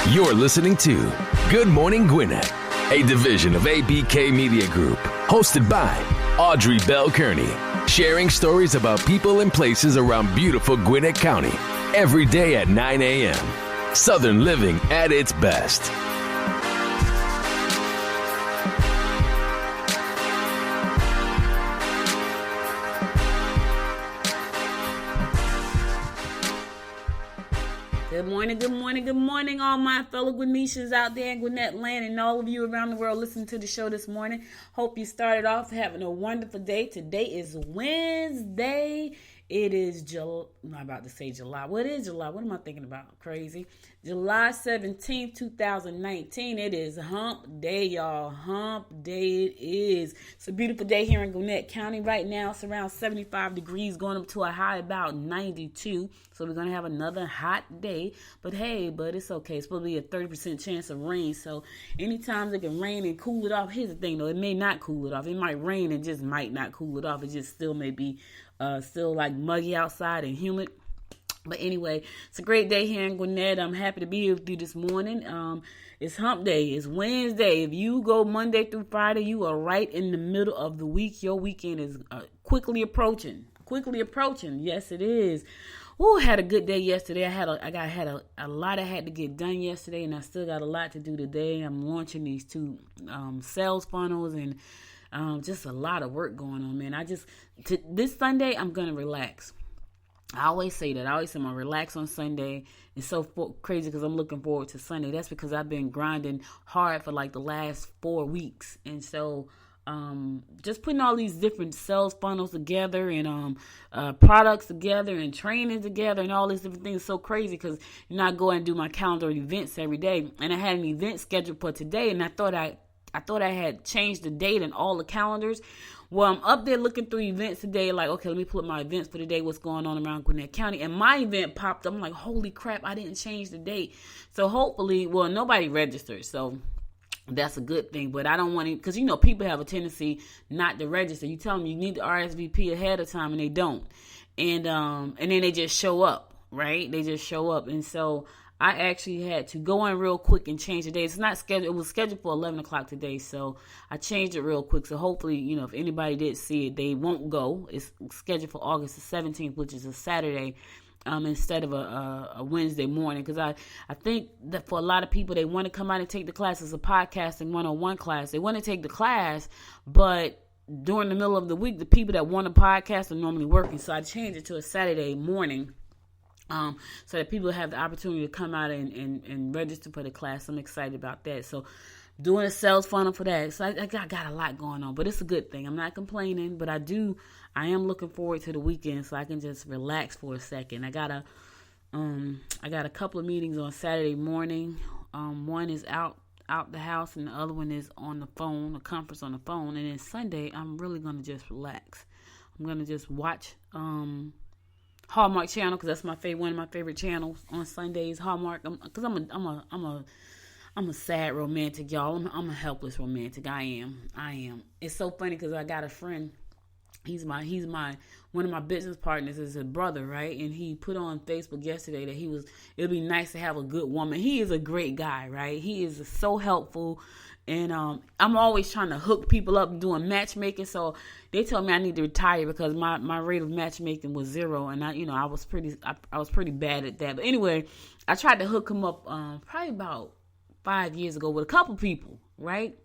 You're listening to Good Morning Gwinnett, a division of ABK Media Group, hosted by Audrey Bell Kearney, sharing stories about people and places around beautiful Gwinnett County every day at 9 a.m. Southern living at its best. Good morning, all my fellow Gwinnetians out there in Gwinnett land and all of you around the world listening to the show this morning. Hope you started off having a wonderful day. Today is Wednesday. It is July. I'm not about to say July. What is July? What am I thinking about? Crazy. July 17th, 2019. It is hump day, y'all. Hump day it is. It's a beautiful day here in Gwinnett County right now. It's around 75 degrees going up to a high about 92. So we're going to have another hot day. But hey, it's okay. It's supposed to be a 30% chance of rain. So anytime it can rain and cool it off. Here's the thing, though. It may not cool it off. It might rain and just might not cool it off. It just still may be still like muggy outside and humid. But anyway, it's a great day here in Gwinnett. I'm happy to be here with you this morning. It's hump day. It's Wednesday. If you go Monday through Friday, you are right in the middle of the week. Your weekend is quickly approaching. Yes, it is. Ooh, had a good day yesterday. I had a lot I had to get done yesterday, and I still got a lot to do today. I'm launching these two sales funnels and just a lot of work going on, man. This Sunday, I'm going to relax. I always say that. I always say I'm going to relax on Sunday. It's so crazy because I'm looking forward to Sunday. That's because I've been grinding hard for like the last 4 weeks. And so just putting all these different sales funnels together and products together and training together and all these different things is so crazy because I go and do my calendar events every day. And I had an event scheduled for today, and I thought I had changed the date in all the calendars. Well, I'm up there looking through events today, like, okay, let me pull up my events for the day, what's going on around Gwinnett County. And my event popped up. I'm like, holy crap, I didn't change the date. So hopefully, nobody registered. So that's a good thing. But I don't want to, because, people have a tendency not to register. You tell them you need to RSVP ahead of time, and they don't. And then they just show up, right? They just show up. And so I actually had to go in real quick and change the date. It's not scheduled. It was scheduled for 11 o'clock today, so I changed it real quick. So hopefully, if anybody did see it, they won't go. It's scheduled for August the 17th, which is a Saturday, instead of a Wednesday morning. Because I think that for a lot of people, they want to come out and take the class. It's a podcasting 101 class. They want to take the class, but during the middle of the week, the people that want to podcast are normally working. So I changed it to a Saturday morning. So that people have the opportunity to come out and register for the class. I'm excited about that. So doing a sales funnel for that. So I got a lot going on, but it's a good thing. I'm not complaining, but I am looking forward to the weekend so I can just relax for a second. I got a couple of meetings on Saturday morning. One is out the house and the other one is on the phone, a conference on the phone. And then Sunday, I'm really going to just relax. I'm going to just watch, Hallmark channel, because that's one of my favorite channels on Sundays. Hallmark, because I'm a sad romantic, y'all. I'm a helpless romantic. I am. It's so funny because I got a friend. He's my one of my business partners is a brother, right? And he put on Facebook yesterday that it'd be nice to have a good woman. He is a great guy, right? He is so helpful. And I'm always trying to hook people up doing matchmaking. So they told me I need to retire because my rate of matchmaking was 0. And I was pretty bad at that. But anyway, I tried to hook him up probably about 5 years ago with a couple people, right?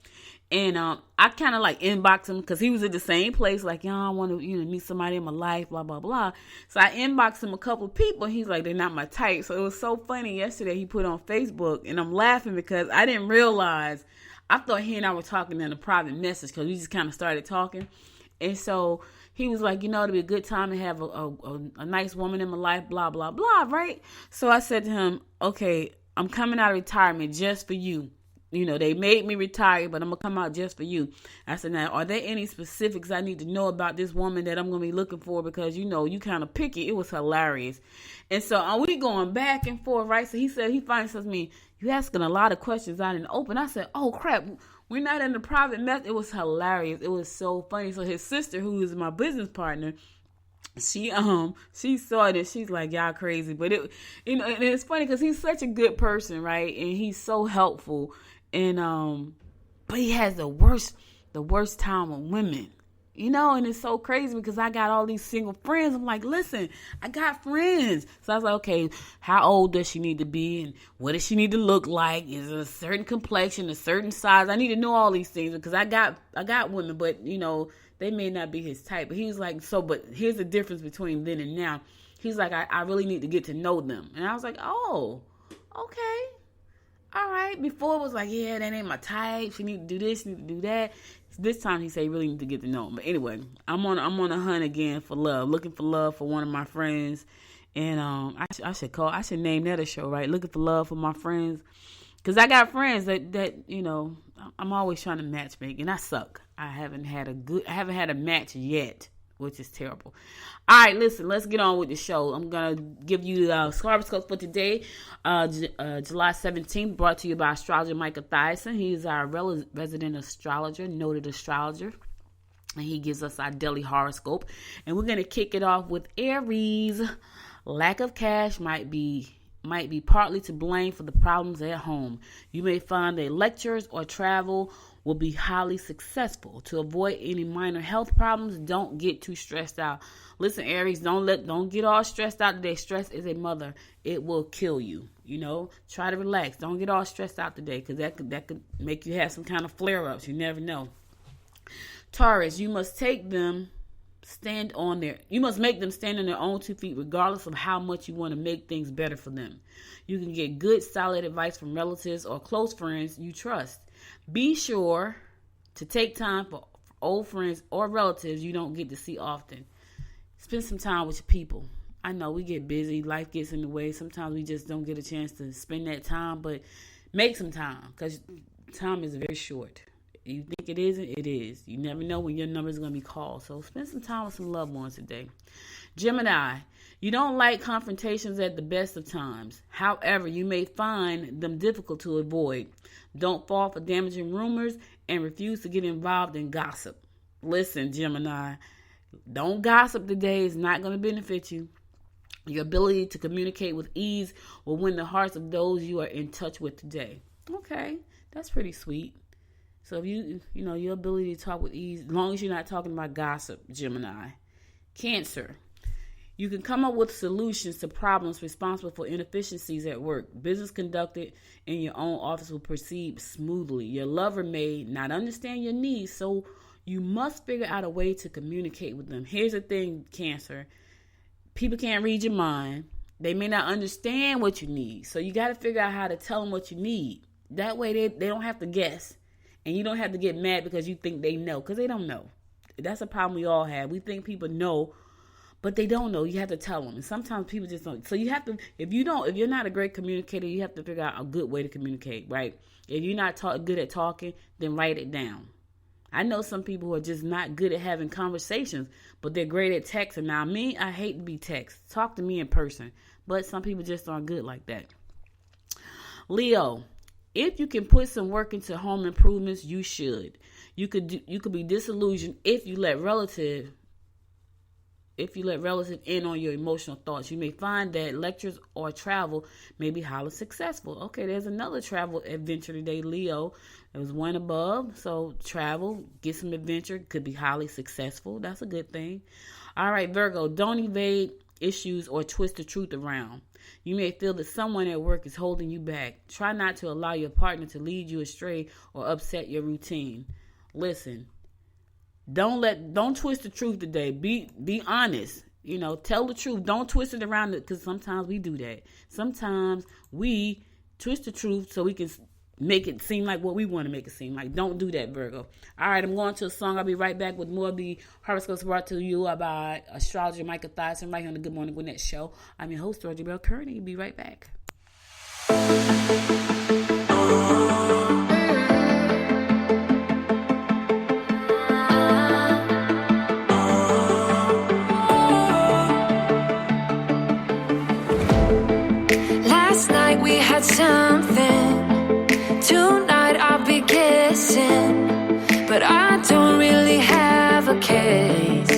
And I kind of like inboxed him because he was at the same place, like, I want to meet somebody in my life, blah, blah, blah. So I inboxed him a couple of people. And he's like, they're not my type. So it was so funny yesterday he put on Facebook, and I'm laughing because I didn't realize. I thought he and I were talking in a private message because we just kind of started talking. And so he was like, it'd be a good time to have a nice woman in my life, blah, blah, blah, right? So I said to him, okay, I'm coming out of retirement just for you. They made me retire, but I'm going to come out just for you. I said, now, are there any specifics I need to know about this woman that I'm going to be looking for? Because, you kind of picky. It was hilarious. And so we going back and forth, right? So he said, he finally says to me, you asking a lot of questions out in the open. I said, oh, crap. We're not in the private mess. It was hilarious. It was so funny. So his sister, who is my business partner, she saw it and she's like, y'all crazy. But and it's funny because he's such a good person, right? And he's so helpful. And but he has the worst time with women. And it's so crazy because I got all these single friends. I'm like, listen, I got friends. So I was like, okay, how old does she need to be? And what does she need to look like? Is it a certain complexion, a certain size? I need to know all these things because I got women, but, they may not be his type. But he was like, but here's the difference between then and now. He's like, I really need to get to know them. And I was like, oh, okay. All right. Before it was like, yeah, that ain't my type. She need to do this, she need to do that. This time he said he really need to get to know him. But anyway, I'm on a hunt again for love, looking for love for one of my friends. And I should name that a show, right? Looking for love for my friends. Because I got friends that I'm always trying to matchmake, and I suck. I haven't had a match yet, which is terrible. All right, listen, let's get on with the show. I'm going to give you the horoscope for today, July 17th, brought to you by astrologer Michael Thyssen. He's our resident astrologer, noted astrologer, and he gives us our daily horoscope. And we're going to kick it off with Aries. Lack of cash might be partly to blame for the problems at home. You may find that lectures or travel will be highly successful. To avoid any minor health problems, don't get too stressed out. Listen, Aries, don't get all stressed out today. Stress is a mother. It will kill you. Try to relax. Don't get all stressed out today because that could make you have some kind of flare-ups. You never know. Taurus, you must make them stand on their own 2 feet, regardless of how much you want to make things better for them. You can get good, solid advice from relatives or close friends you trust. Be sure to take time for old friends or relatives you don't get to see often. Spend some time with your people. I know we get busy, life gets in the way. Sometimes we just don't get a chance to spend that time, but make some time because time is very short. You think it isn't? It is. You never know when your number is going to be called. So spend some time with some loved ones today. Gemini, you don't like confrontations at the best of times. However, you may find them difficult to avoid. Don't fall for damaging rumors and refuse to get involved in gossip. Listen, Gemini, don't gossip today. It's not going to benefit you. Your ability to communicate with ease will win the hearts of those you are in touch with today. Okay, that's pretty sweet. So if your ability to talk with ease, as long as you're not talking about gossip, Gemini. Cancer, you can come up with solutions to problems responsible for inefficiencies at work. Business conducted in your own office will proceed smoothly. Your lover may not understand your needs, so you must figure out a way to communicate with them. Here's the thing, Cancer. People can't read your mind. They may not understand what you need, so you got to figure out how to tell them what you need. That way they don't have to guess. And you don't have to get mad because you think they know, because they don't know. That's a problem we all have. We think people know, but they don't know. You have to tell them. And sometimes people just don't. So you have to, if you're not a great communicator, you have to figure out a good way to communicate, right? If you're not good at talking, then write it down. I know some people who are just not good at having conversations, but they're great at texting. Now, me, I hate to be text. Talk to me in person. But some people just aren't good like that. Leo, if you can put some work into home improvements, you should. You could be disillusioned if you let relative in on your emotional thoughts. You may find that lectures or travel may be highly successful. Okay, there's another travel adventure today, Leo. There was one above. So travel, get some adventure, could be highly successful. That's a good thing. All right, Virgo, don't evade issues or twist the truth around. You may feel that someone at work is holding you back. Try not to allow your partner to lead you astray or upset your routine. Listen, don't twist the truth today. Be honest. Tell the truth. Don't twist it around, because sometimes we do that. Sometimes we twist the truth so we can make it seem like what we want to make it seem like. Don't do that, Virgo. All right, I'm going to a song. I'll be right back with more of the horoscopes brought to you by astrologer Michael Thyssen right here on the Good Morning Gwinnett Show. I'm your host, Audrey Bell Kearney. Be right back. Last night we had something. Tonight I'll be guessing, but I don't really have a case.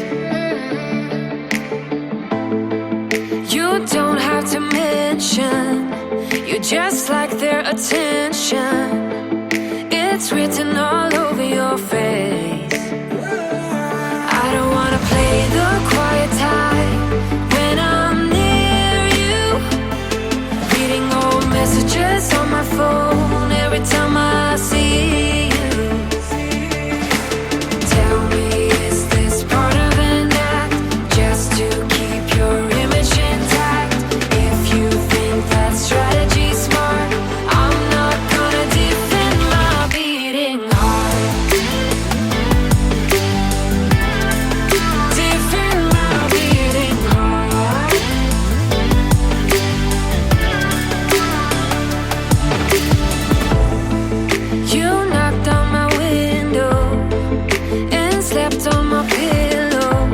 mention. You're just like their attention. It's written all over your face. I don't wanna play the quiet type when I'm near you. Reading old messages on my phone every time I see you. Tell me, is this part of an act just to keep your image intact? If you think that strategy's smart, I'm not gonna defend my beating heart. Defend my beating heart. You knocked on my window and slept on my pillow,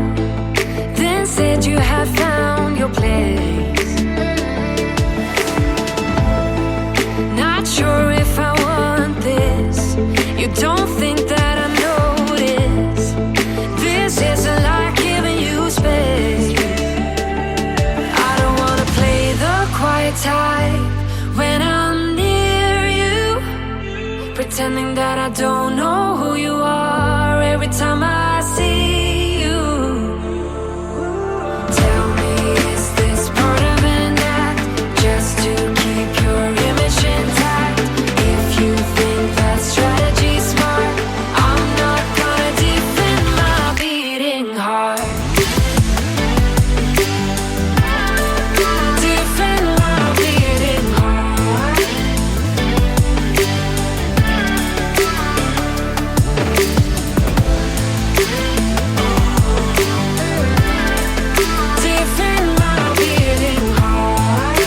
then said you had found your place. Not sure if I want this. You don't think that I notice. This isn't like giving you space. I don't wanna play the quiet type when I'm near you, pretending that I don't know who you are every time I see you. Tell me, is this part of an act just to keep your image intact? If you think that strategy's smart, I'm not gonna defend my beating heart. Defend my beating heart. Defend my beating heart.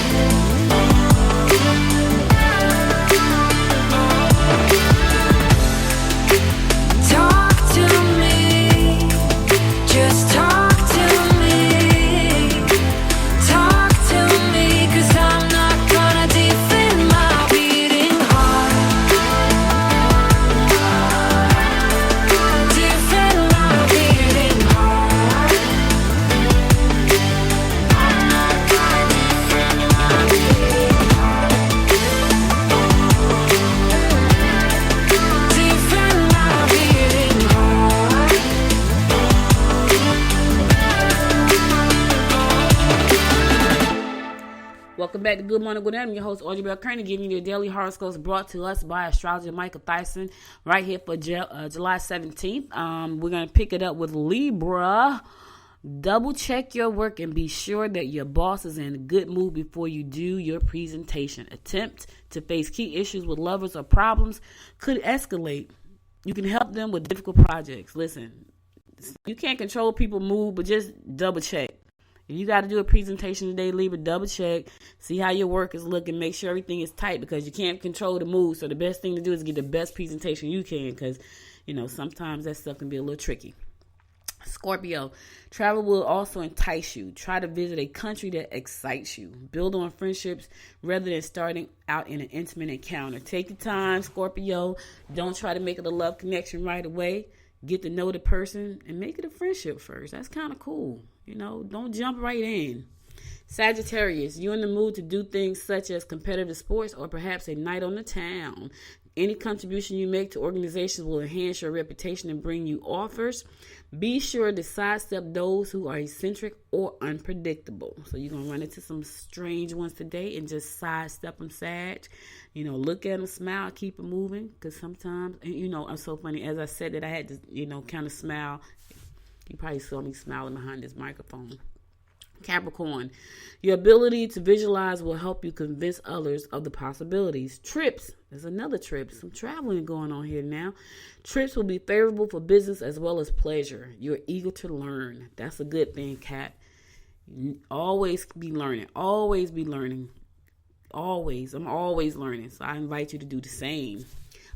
Talk to me, just talk to me. Talk to me, 'cause I'm not gonna defend my beating heart. Defend my beating heart. I'm not gonna defend my beating heart. Defend my beating heart. Welcome back to Good Morning Gwinnett. I'm your host, Audrey Bell Kearney, giving you your daily horoscopes brought to us by astrologer Michael Thyssen right here for July 17th. We're going to pick it up with Libra. Double check your work and be sure that your boss is in a good mood before you do your presentation. Attempt to face key issues with lovers or problems could escalate. You can help them with difficult projects. Listen, you can't control people's mood, but just double check. If you got to do a presentation today, Libra, double check. See how your work is looking. Make sure everything is tight because you can't control the mood. So the best thing to do is get the best presentation you can because, sometimes that stuff can be a little tricky. Scorpio, travel will also entice you. Try to visit a country that excites you. Build on friendships rather than starting out in an intimate encounter. Take your time, Scorpio. Don't try to make it a love connection right away. Get to know the person and make it a friendship first. That's kind of cool. Don't jump right in. Sagittarius, you're in the mood to do things such as competitive sports or perhaps a night on the town. Any contribution you make to organizations will enhance your reputation and bring you offers. Be sure to sidestep those who are eccentric or unpredictable. So you're going to run into some strange ones today and just sidestep them, Sag. Look at them, smile, keep them moving. Because sometimes, I'm so funny. As I said that I had to, kind of smile. You probably saw me smiling behind this microphone. Capricorn, your ability to visualize will help you convince others of the possibilities. Trips, there's another trip. Some traveling going on here now. Trips will be favorable for business as well as pleasure. You're eager to learn. That's a good thing, Cap. Always be learning. Always be learning. Always. I'm always learning. So I invite you to do the same.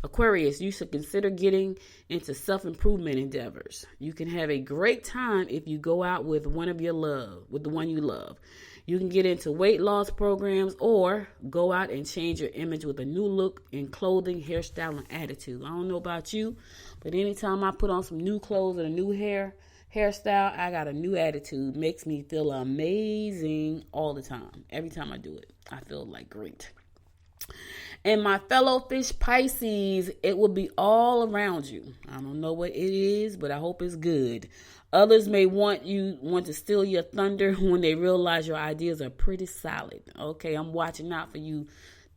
Aquarius, you should consider getting into self-improvement endeavors. You can have a great time if you go out with the one you love. You can get into weight loss programs or go out and change your image with a new look in clothing, hairstyle, and attitude. I don't know about you, but anytime I put on some new clothes and a new hairstyle, I got a new attitude. Makes me feel amazing all the time. Every time I do it, I feel like great. And my fellow fish Pisces, it will be all around you. I don't know what it is, but I hope it's good. Others may want to steal your thunder when they realize your ideas are pretty solid. Okay, I'm watching out for you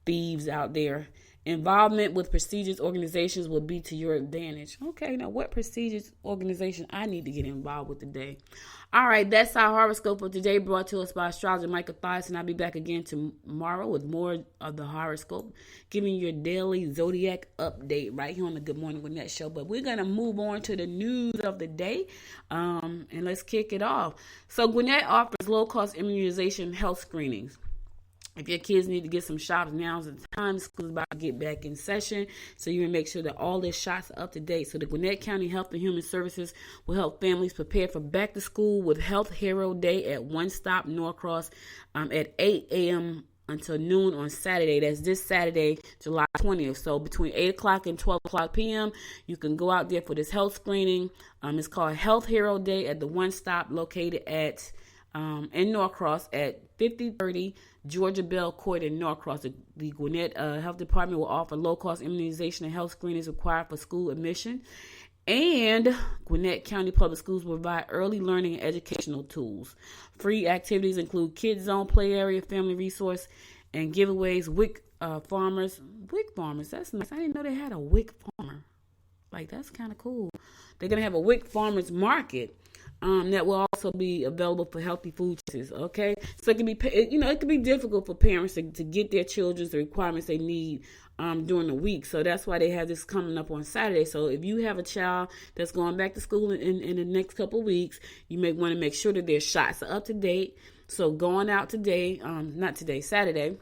thieves out there. Involvement with prestigious organizations will be to your advantage. Okay, now what prestigious organization I need to get involved with today? All right, that's our horoscope for today, brought to us by astrologer Michael Thies, and I'll be back again tomorrow with more of the horoscope, giving you your daily zodiac update right here on the Good Morning Gwinnett show. But we're going to move on to the news of the day, and let's kick it off. So Gwinnett offers low-cost immunization health screenings. If your kids need to get some shots, now's the time. School's about to get back in session, so you can make sure that all their shots are up to date. So the Gwinnett County Health and Human Services will help families prepare for back to school with Health Hero Day at One Stop Norcross at 8 a.m. until noon on Saturday. That's this Saturday, July 20th. So between 8 o'clock and 12 o'clock p.m., you can go out there for this health screening. It's called Health Hero Day at the One Stop located at in Norcross at 5030 Georgia Bell Court in Norcross. The Gwinnett Health Department will offer low-cost immunization and health screenings required for school admission. And Gwinnett County Public Schools will provide early learning and educational tools. Free activities include Kids Zone, Play Area, Family Resource, and giveaways. Wick farmers, that's nice. I didn't know they had a Wick farmer. Like, that's kind of cool. They're going to have a Wick Farmers Market. That will also be available for healthy food choices. Okay, so it can be, it can be difficult for parents to get their children the requirements they need during the week. So that's why they have this coming up on Saturday. So if you have a child that's going back to school in the next couple of weeks, you may want to make sure that their shots are up to date. So going out today, Saturday,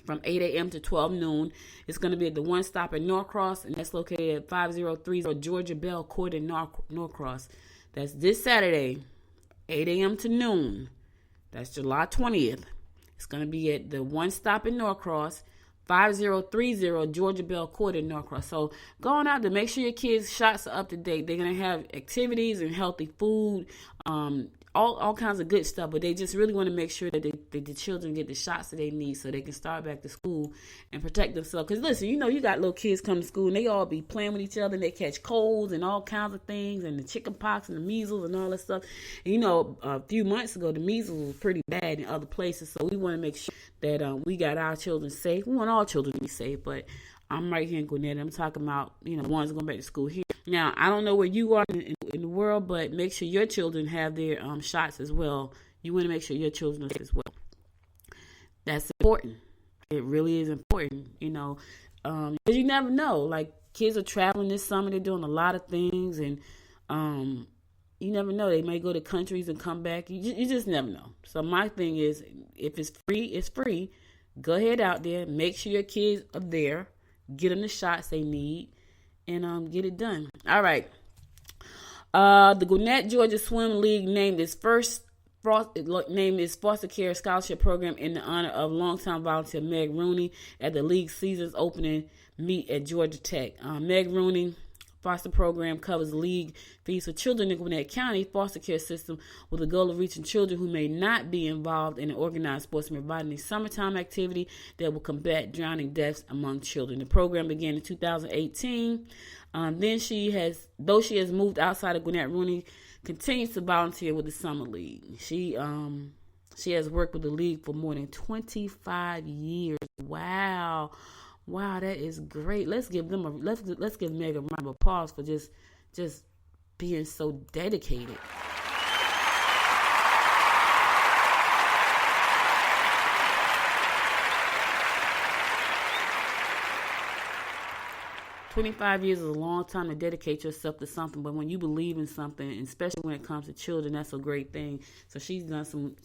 from 8 a.m. to 12 noon. It's going to be at the One Stop in Norcross, and that's located at 5030 Georgia Bell Court in Norcross. That's this Saturday, 8 a.m. to noon. That's July 20th. It's going to be at the One Stop in Norcross, 5030 Georgia Bell Court in Norcross. So going out to make sure your kids' shots are up to date. They're going to have activities and healthy food, all kinds of good stuff, but they just really want to make sure that the children get the shots that they need so they can start back to school and protect themselves. Because listen, you got little kids come to school and they all be playing with each other and they catch colds and all kinds of things and the chicken pox and the measles and all that stuff. And, a few months ago, the measles was pretty bad in other places, so we want to make sure that we got our children safe. We want all children to be safe, but I'm right here in Gwinnett. I'm talking about, ones going back to school here. Now, I don't know where you are in the world, but make sure your children have their shots as well. You want to make sure your children are as well. That's important. It really is important, because you never know. Like, kids are traveling this summer. They're doing a lot of things, and you never know. They may go to countries and come back. You just never know. So my thing is, if it's free, it's free. Go ahead out there. Make sure your kids are there. Get them the shots they need. And get it done. All right. The Gwinnett Georgia Swim League named its foster care scholarship program in the honor of longtime volunteer Meg Rooney at the league's season's opening meet at Georgia Tech. Meg Rooney foster program covers league fees for children in Gwinnett County foster care system with the goal of reaching children who may not be involved in an organized sports and providing a summertime activity that will combat drowning deaths among children. The program began in 2018. Though she has moved outside of Gwinnett, Rooney continues to volunteer with the Summer League. She has worked with the league for more than 25 years. Wow, that is great. Let's give Meg a round of applause for just being so dedicated. $25 years is a long time to dedicate yourself to something, but when you believe in something, and especially when it comes to children, that's a great thing. So she's done some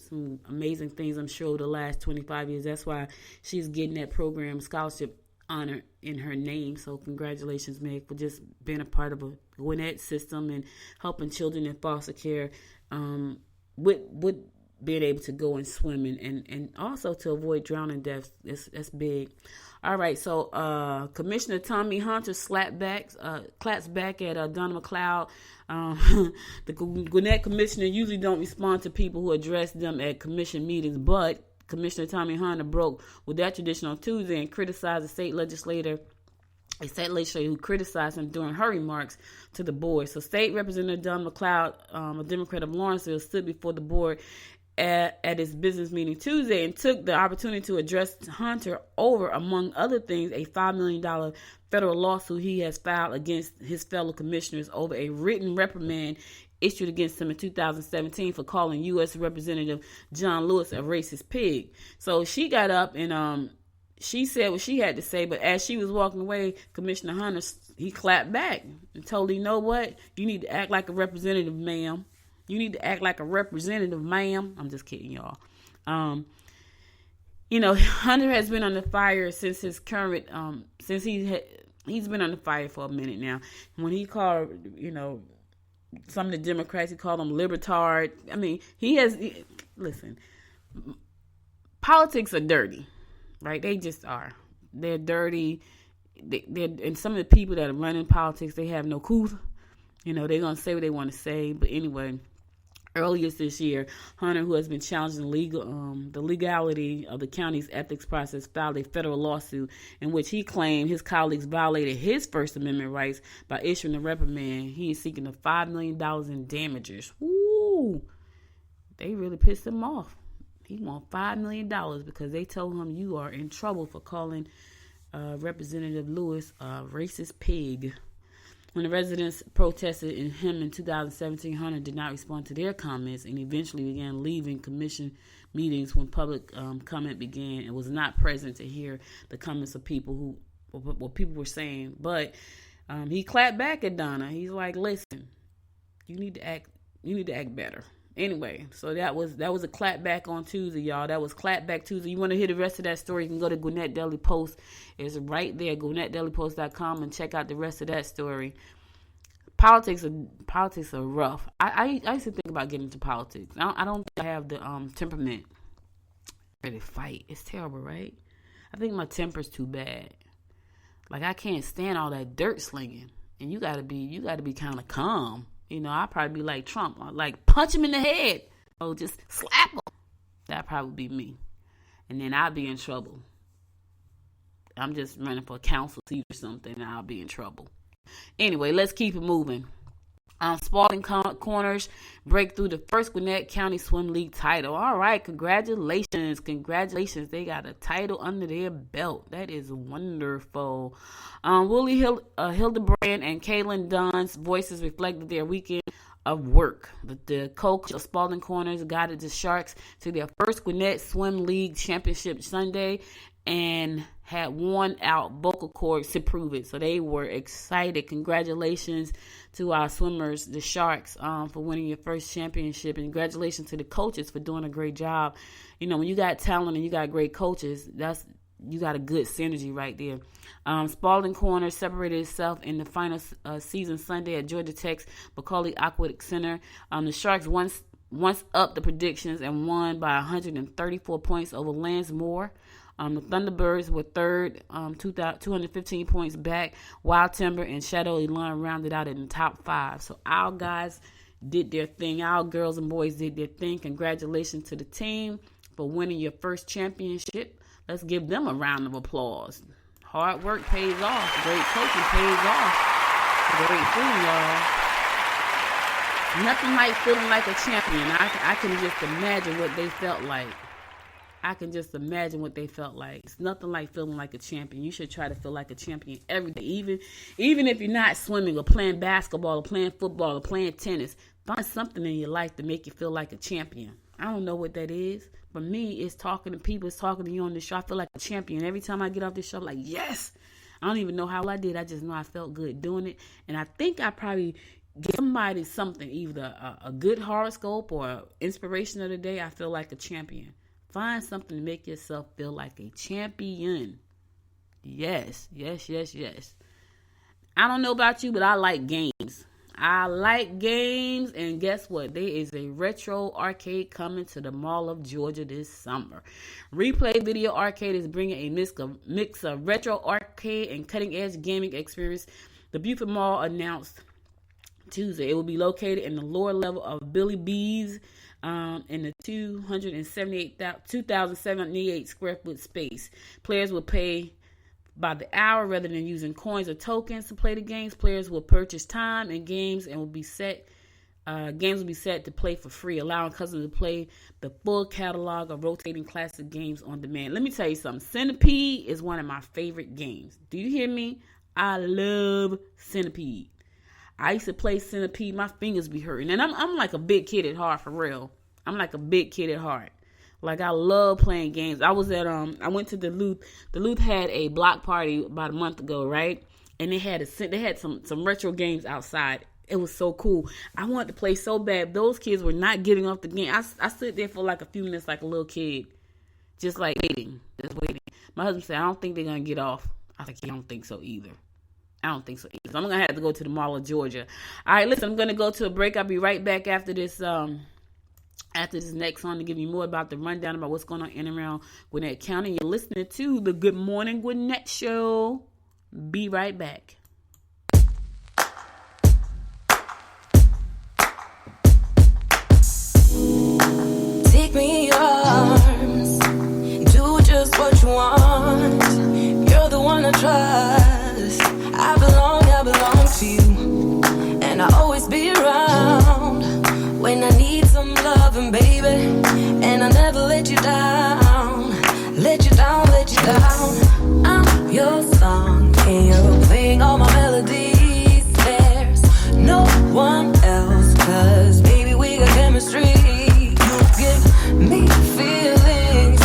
amazing things, I'm sure, over the last 25 years. That's why she's getting that program scholarship honor in her name. So congratulations, Meg, for just being a part of a Gwinnett system and helping children in foster care with being able to go and swim and also to avoid drowning deaths. That's big. All right, so Commissioner Tommy Hunter claps back at Donna McLeod. The Gwinnett Commissioner usually don't respond to people who address them at commission meetings, but Commissioner Tommy Hunter broke with that tradition on Tuesday and criticized a state legislator who criticized him during her remarks to the board. So State Representative Donna McLeod, a Democrat of Lawrenceville, stood before the board at his business meeting Tuesday and took the opportunity to address Hunter over, among other things, a $5 million federal lawsuit he has filed against his fellow commissioners over a written reprimand issued against him in 2017 for calling U.S. Representative John Lewis a racist pig. So she got up and she said what she had to say, but as she was walking away, Commissioner Hunter, he clapped back and told her, you know what? You need to act like a representative, ma'am. You need to act like a representative, ma'am. I'm just kidding, y'all. Hunter has been under fire since his current, since he's been under fire for a minute now. When he called, some of the Democrats, he called them libertard. I mean, listen, politics are dirty, right? They just are. They're dirty. And some of the people that are running politics, they have no couth. They're going to say what they want to say. But anyway, earlier this year, Hunter, who has been challenging the legality of the county's ethics process, filed a federal lawsuit in which he claimed his colleagues violated his First Amendment rights by issuing a reprimand. He is seeking $5 million in damages. Ooh, they really pissed him off. He wants $5 million because they told him you are in trouble for calling Representative Lewis a racist pig. When the residents protested him in 2017, Hunter did not respond to their comments and eventually began leaving commission meetings when public comment began and was not present to hear the comments of people what people were saying. But he clapped back at Donna. He's like, listen, you need to act better. Anyway, so that was a clap back on Tuesday, y'all. That was clap back Tuesday. You want to hear the rest of that story, you can go to Gwinnett Daily Post. It's right there, GwinnettDailyPost.com, and check out the rest of that story. Politics are rough. I used to think about getting into politics. I don't think I have the temperament to fight. It's terrible, right? I think my temper's too bad. Like, I can't stand all that dirt slinging. And you gotta be kind of calm. I'd probably be like Trump. I'd like punch him in the head. Or just slap him. That'd probably be me. And then I'd be in trouble. I'm just running for a council seat or something, and I'll be in trouble. Anyway, let's keep it moving. Spalding Corners break through the first Gwinnett County Swim League title. All right, congratulations. They got a title under their belt. That is wonderful. Willie Hildebrand and Kaylin Dunn's voices reflected their weekend of work. The coach of Spalding Corners guided the Sharks to their first Gwinnett Swim League championship Sunday and had worn out vocal cords to prove it. So they were excited. Congratulations to our swimmers, the Sharks, for winning your first championship. And congratulations to the coaches for doing a great job. When you got talent and you got great coaches, you got a good synergy right there. Spalding Corners separated itself in the final season Sunday at Georgia Tech's Macaulay Aquatic Center. The Sharks once upped the predictions and won by 134 points over Lansmore. The Thunderbirds were third, 215 points back. Wild Timber and Shadow Elon rounded out in the top 5. So our guys did their thing. Our girls and boys did their thing. Congratulations to the team for winning your first championship. Let's give them a round of applause. Hard work pays off. Great coaching pays off. Great thing, y'all. Nothing like feeling like a champion. I can just imagine what they felt like. It's nothing like feeling like a champion. You should try to feel like a champion every day. Even if you're not swimming or playing basketball or playing football or playing tennis, find something in your life to make you feel like a champion. I don't know what that is. For me, it's talking to people. It's talking to you on the show. I feel like a champion. Every time I get off this show, I'm like, yes. I don't even know how I did. I just know I felt good doing it. And I think I probably give somebody something, either a good horoscope or inspiration of the day. I feel like a champion. Find something to make yourself feel like a champion. Yes. I don't know about you, but I like games. I like games, and guess what? There is a retro arcade coming to the Mall of Georgia this summer. Replay Video Arcade is bringing a mix of retro arcade and cutting-edge gaming experience. The Buford Mall announced Tuesday it will be located in the lower level of Billy B's in the 2,788 square foot space. Players will pay by the hour rather than using coins or tokens to play the games. Players will purchase time and games will be set to play for free, allowing customers to play the full catalog of rotating classic games on demand. Let me tell you something. Centipede is one of my favorite games. Do you hear me? I love Centipede. I used to play Centipede. My fingers be hurting. And I'm like a big kid at heart, for real. I'm like a big kid at heart. Like, I love playing games. I was at, I went to Duluth. Duluth had a block party about a month ago, right? And they had some retro games outside. It was so cool. I wanted to play so bad. Those kids were not getting off the game. I stood there for like a few minutes like a little kid. Just like waiting. Just waiting. My husband said, I don't think they're going to get off. I was like, I don't think so either. I don't think so either. So I'm going to have to go to the Mall of Georgia. All right, listen, I'm going to go to a break. I'll be right back after this next song to give you more about the rundown about what's going on in and around Gwinnett County. You're listening to the Good Morning Gwinnett Show. Be right back. Take me in your arms, do just what you want. You're the one I trust. I belong to you, and I'll always be around when I need some loving, baby. And I'll never let you down, let you down. I'm your song, and you're playing all my melodies. There's no one else, 'cause baby, we got chemistry. You give me feelings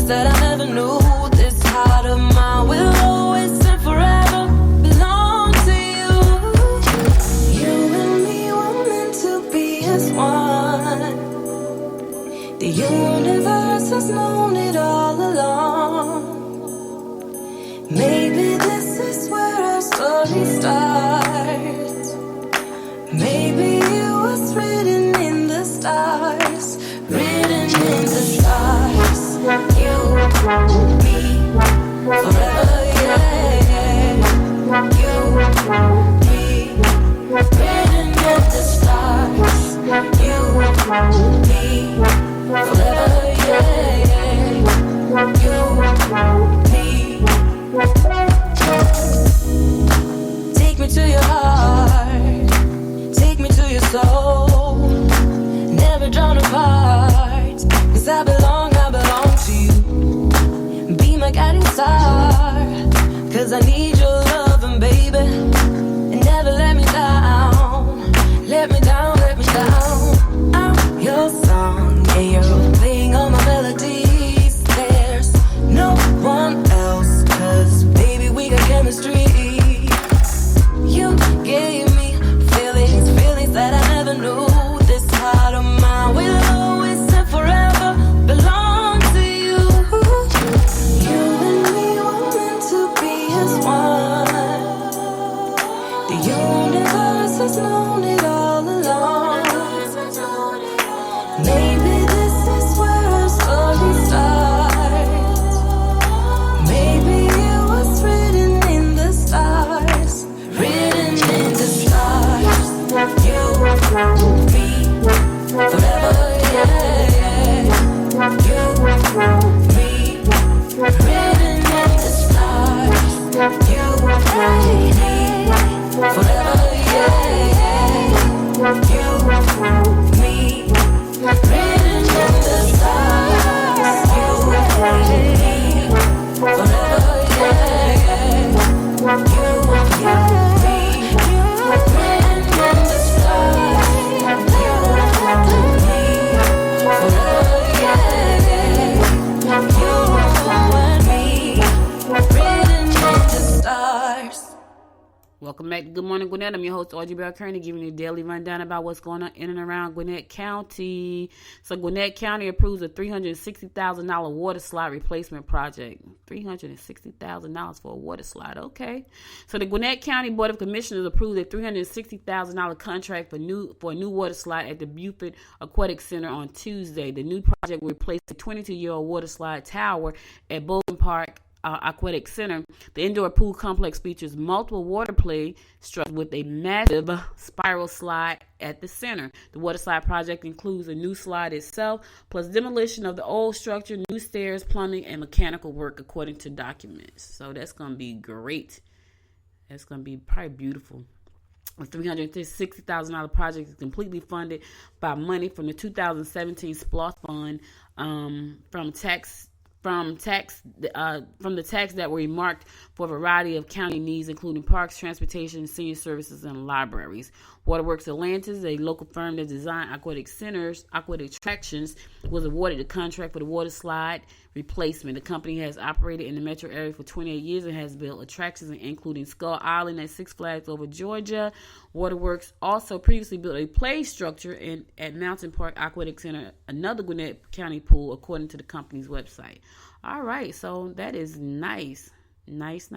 that I never knew. This heart of mine will always and forever belong to you. You and me were meant to be as one. The universe has known it all along. Maybe this is where our story starts. Maybe it was written in the stars. Written in the stars. You, me, forever, yeah. You, me, written in the stars. You, me, forever, yeah. You, me. Take me to your heart. Take me to your soul. Never drawn apart, 'cause I belong to you. Be my guiding star, 'cause I need your loving, baby. And never let me down. Let me down. I'm your song, and you're playing all my melodies. There's no one else, 'cause baby, we got chemistry. You gave me feelings that I never knew. This heart of mine will always and forever belong to you. You and me were meant to be as one. Welcome back to Good Morning Gwinnett. I'm your host, Audrey Bell Kearney, giving you a daily rundown about what's going on in and around Gwinnett County. So Gwinnett County approves a $360,000 water slide replacement project. $360,000 for a water slide. Okay. So the Gwinnett County Board of Commissioners approved a $360,000 contract for a new water slide at the Buford Aquatic Center on Tuesday. The new project will replace the 22-year-old water slide tower at Bowling Park Aquatic Center. The indoor pool complex features multiple water play structures with a massive spiral slide at the center. The water slide project includes a new slide itself, plus demolition of the old structure, new stairs, plumbing, and mechanical work, according to documents. So that's going to be great. That's going to be probably beautiful. The $360,000 project is completely funded by money from the 2017 SPLOST fund from the tax that were earmarked for a variety of county needs, including parks, transportation, senior services, and libraries. Waterworks Atlantis, a local firm that designed aquatic attractions, was awarded the contract for the water slide replacement. The company has operated in the metro area for 28 years and has built attractions including Skull Island at Six Flags Over Georgia. Waterworks also previously built a play structure at Mountain Park Aquatic Center, another Gwinnett County pool, according to the company's website. All right, so that is nice. Nice.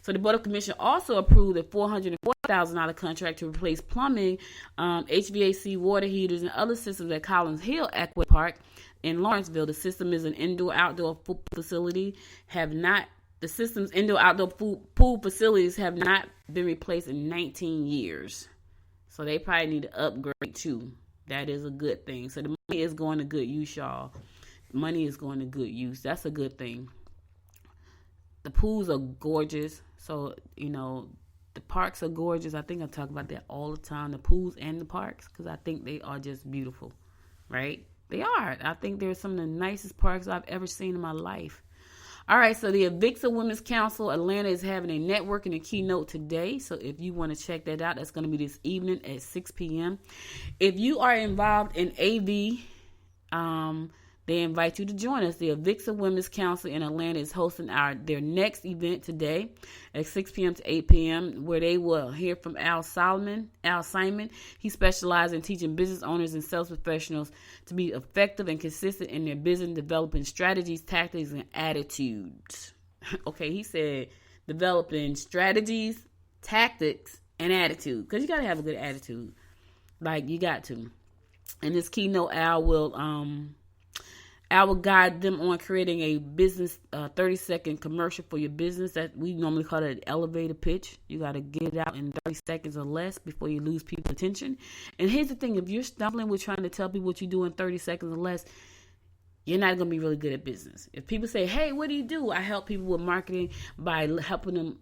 So the Board of Commission also approved a $404,000 contract to replace plumbing, HVAC water heaters, and other systems at Collins Hill Aquatic Park in Lawrenceville. The system is an indoor-outdoor pool facility. The system's indoor-outdoor pool facilities have not been replaced in 19 years. So they probably need to upgrade too. That is a good thing. So the money is going to good use, y'all. Money is going to good use. That's a good thing. The pools are gorgeous. So, the parks are gorgeous. I think I talk about that all the time, the pools and the parks, because I think they are just beautiful, right? They are. I think they're some of the nicest parks I've ever seen in my life. All right, so the Avixa Women's Council Atlanta is having a networking and keynote today. So if you want to check that out, that's going to be this evening at 6 p.m. If you are involved in AV, they invite you to join us. The Avixa Women's Council in Atlanta is hosting their next event today at 6 p.m. to 8 p.m., where they will hear from Al Simon. He specializes in teaching business owners and sales professionals to be effective and consistent in their business, developing strategies, tactics, and attitudes. Okay, he said developing strategies, tactics, and attitude, because you got to have a good attitude. Like, you got to. In this keynote, Al will guide them on creating a business 30-second commercial for your business. That we normally call it an elevator pitch. You got to get it out in 30 seconds or less before you lose people's attention. And here's the thing. If you're stumbling with trying to tell people what you do in 30 seconds or less, you're not going to be really good at business. If people say, hey, what do you do? I help people with marketing by helping them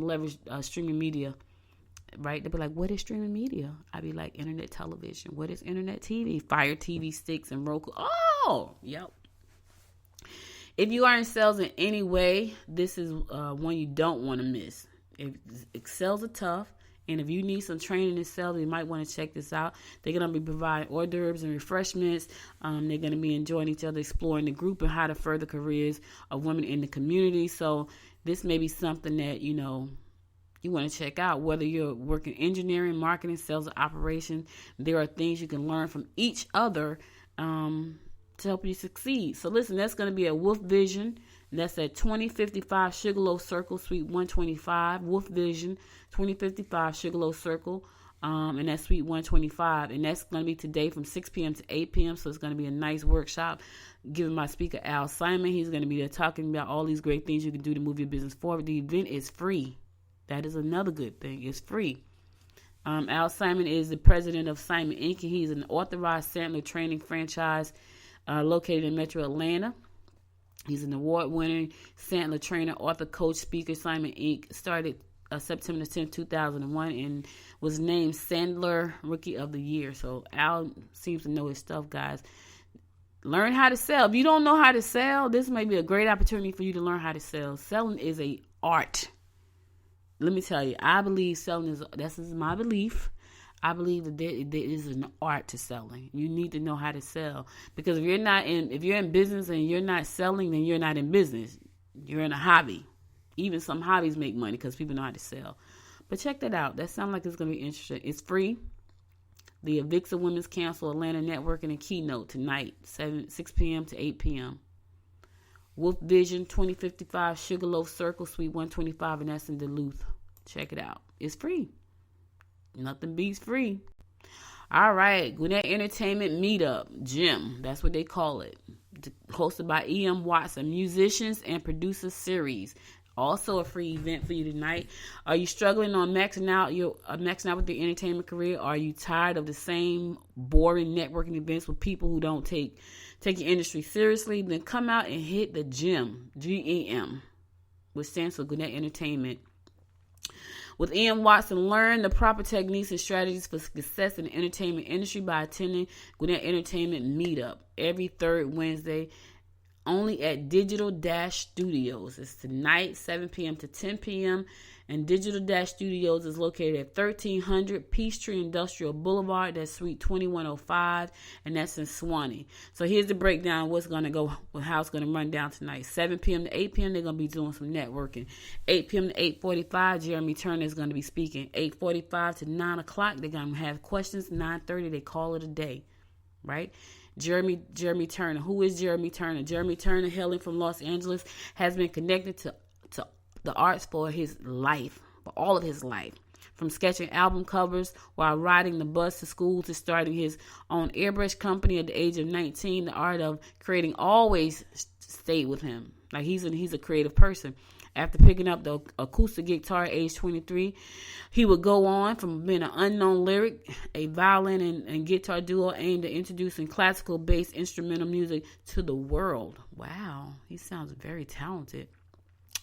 leverage streaming media. Right? They'll be like, what is streaming media? I'd be like, internet television. What is internet TV? Fire TV sticks and Roku. Oh, yep. If you are in sales in any way, this is one you don't want to miss. Sales are tough, and if you need some training in sales, you might want to check this out. They're going to be providing hors d'oeuvres and refreshments. They're going to be enjoying each other, exploring the group and how to further careers of women in the community. So this may be something that, you want to check out. Whether you're working engineering, marketing, sales, or operations, there are things you can learn from each other to help you succeed. So listen, that's going to be at Wolf Vision. That's at 2055 Sugarloaf Circle, Suite 125. Wolf Vision, 2055 Sugarloaf Circle, and that's Suite 125. And that's going to be today from 6 p.m. to 8 p.m. So it's going to be a nice workshop given by speaker Al Simon. He's going to be there talking about all these great things you can do to move your business forward. The event is free. That is another good thing. It's free. Al Simon is the president of Simon Inc. And he's an authorized Sandler training franchise located in Metro Atlanta. He's an award-winning Sandler trainer, author, coach, speaker. Simon Inc. started September 10, 2001 and was named Sandler Rookie of the Year. So Al seems to know his stuff, guys. Learn how to sell. If you don't know how to sell, this may be a great opportunity for you to learn how to sell. Selling is an art. Let me tell you, I believe selling this is my belief. I believe that there is an art to selling. You need to know how to sell, because if you're in business and you're not selling, then you're not in business. You're in a hobby. Even some hobbies make money because people know how to sell. But check that out. That sounds like it's going to be interesting. It's free. The Avixa Women's Council Atlanta Networking and Keynote tonight, 6 p.m. to 8 p.m. Wolf Vision 2055 Sugarloaf Circle Suite 125, and that's in Duluth. Check it out. It's free. Nothing beats free. All right. Gwinnett Entertainment Meetup Gym. That's what they call it. Hosted by E.M. Watson. Musicians and Producer Series. Also a free event for you tonight. Are you struggling on maxing out with your entertainment career? Are you tired of the same boring networking events with people who don't take your industry seriously? Then come out and hit the gym, GEM, which stands for Gwinnett Entertainment. With E.M. Watson, learn the proper techniques and strategies for success in the entertainment industry by attending Gwinnett Entertainment Meetup every third Wednesday. Only at Digital Studios. It's tonight, 7 p.m. to 10 p.m. And Digital Studios is located at 1300 Peachtree Industrial Boulevard. That's Suite 2105, and that's in Swanee. So here's the breakdown of what's going to go, how it's going to run down tonight. 7 p.m. to 8 p.m. they're going to be doing some networking. 8 p.m. to 8:45, Jeremy Turner is going to be speaking. 8:45 to 9 o'clock, they're going to have questions. 9:30, they call it a day, right? Jeremy Turner. Who is Jeremy Turner? Jeremy Turner, hailing from Los Angeles, has been connected to the arts for his life, for all of his life. From sketching album covers while riding the bus to school to starting his own airbrush company at the age of 19, the art of creating always stayed with him. Like he's a creative person. After picking up the acoustic guitar at age 23, he would go on from being an unknown lyric, a violin and guitar duo aimed at introducing classical-based instrumental music to the world. Wow, he sounds very talented.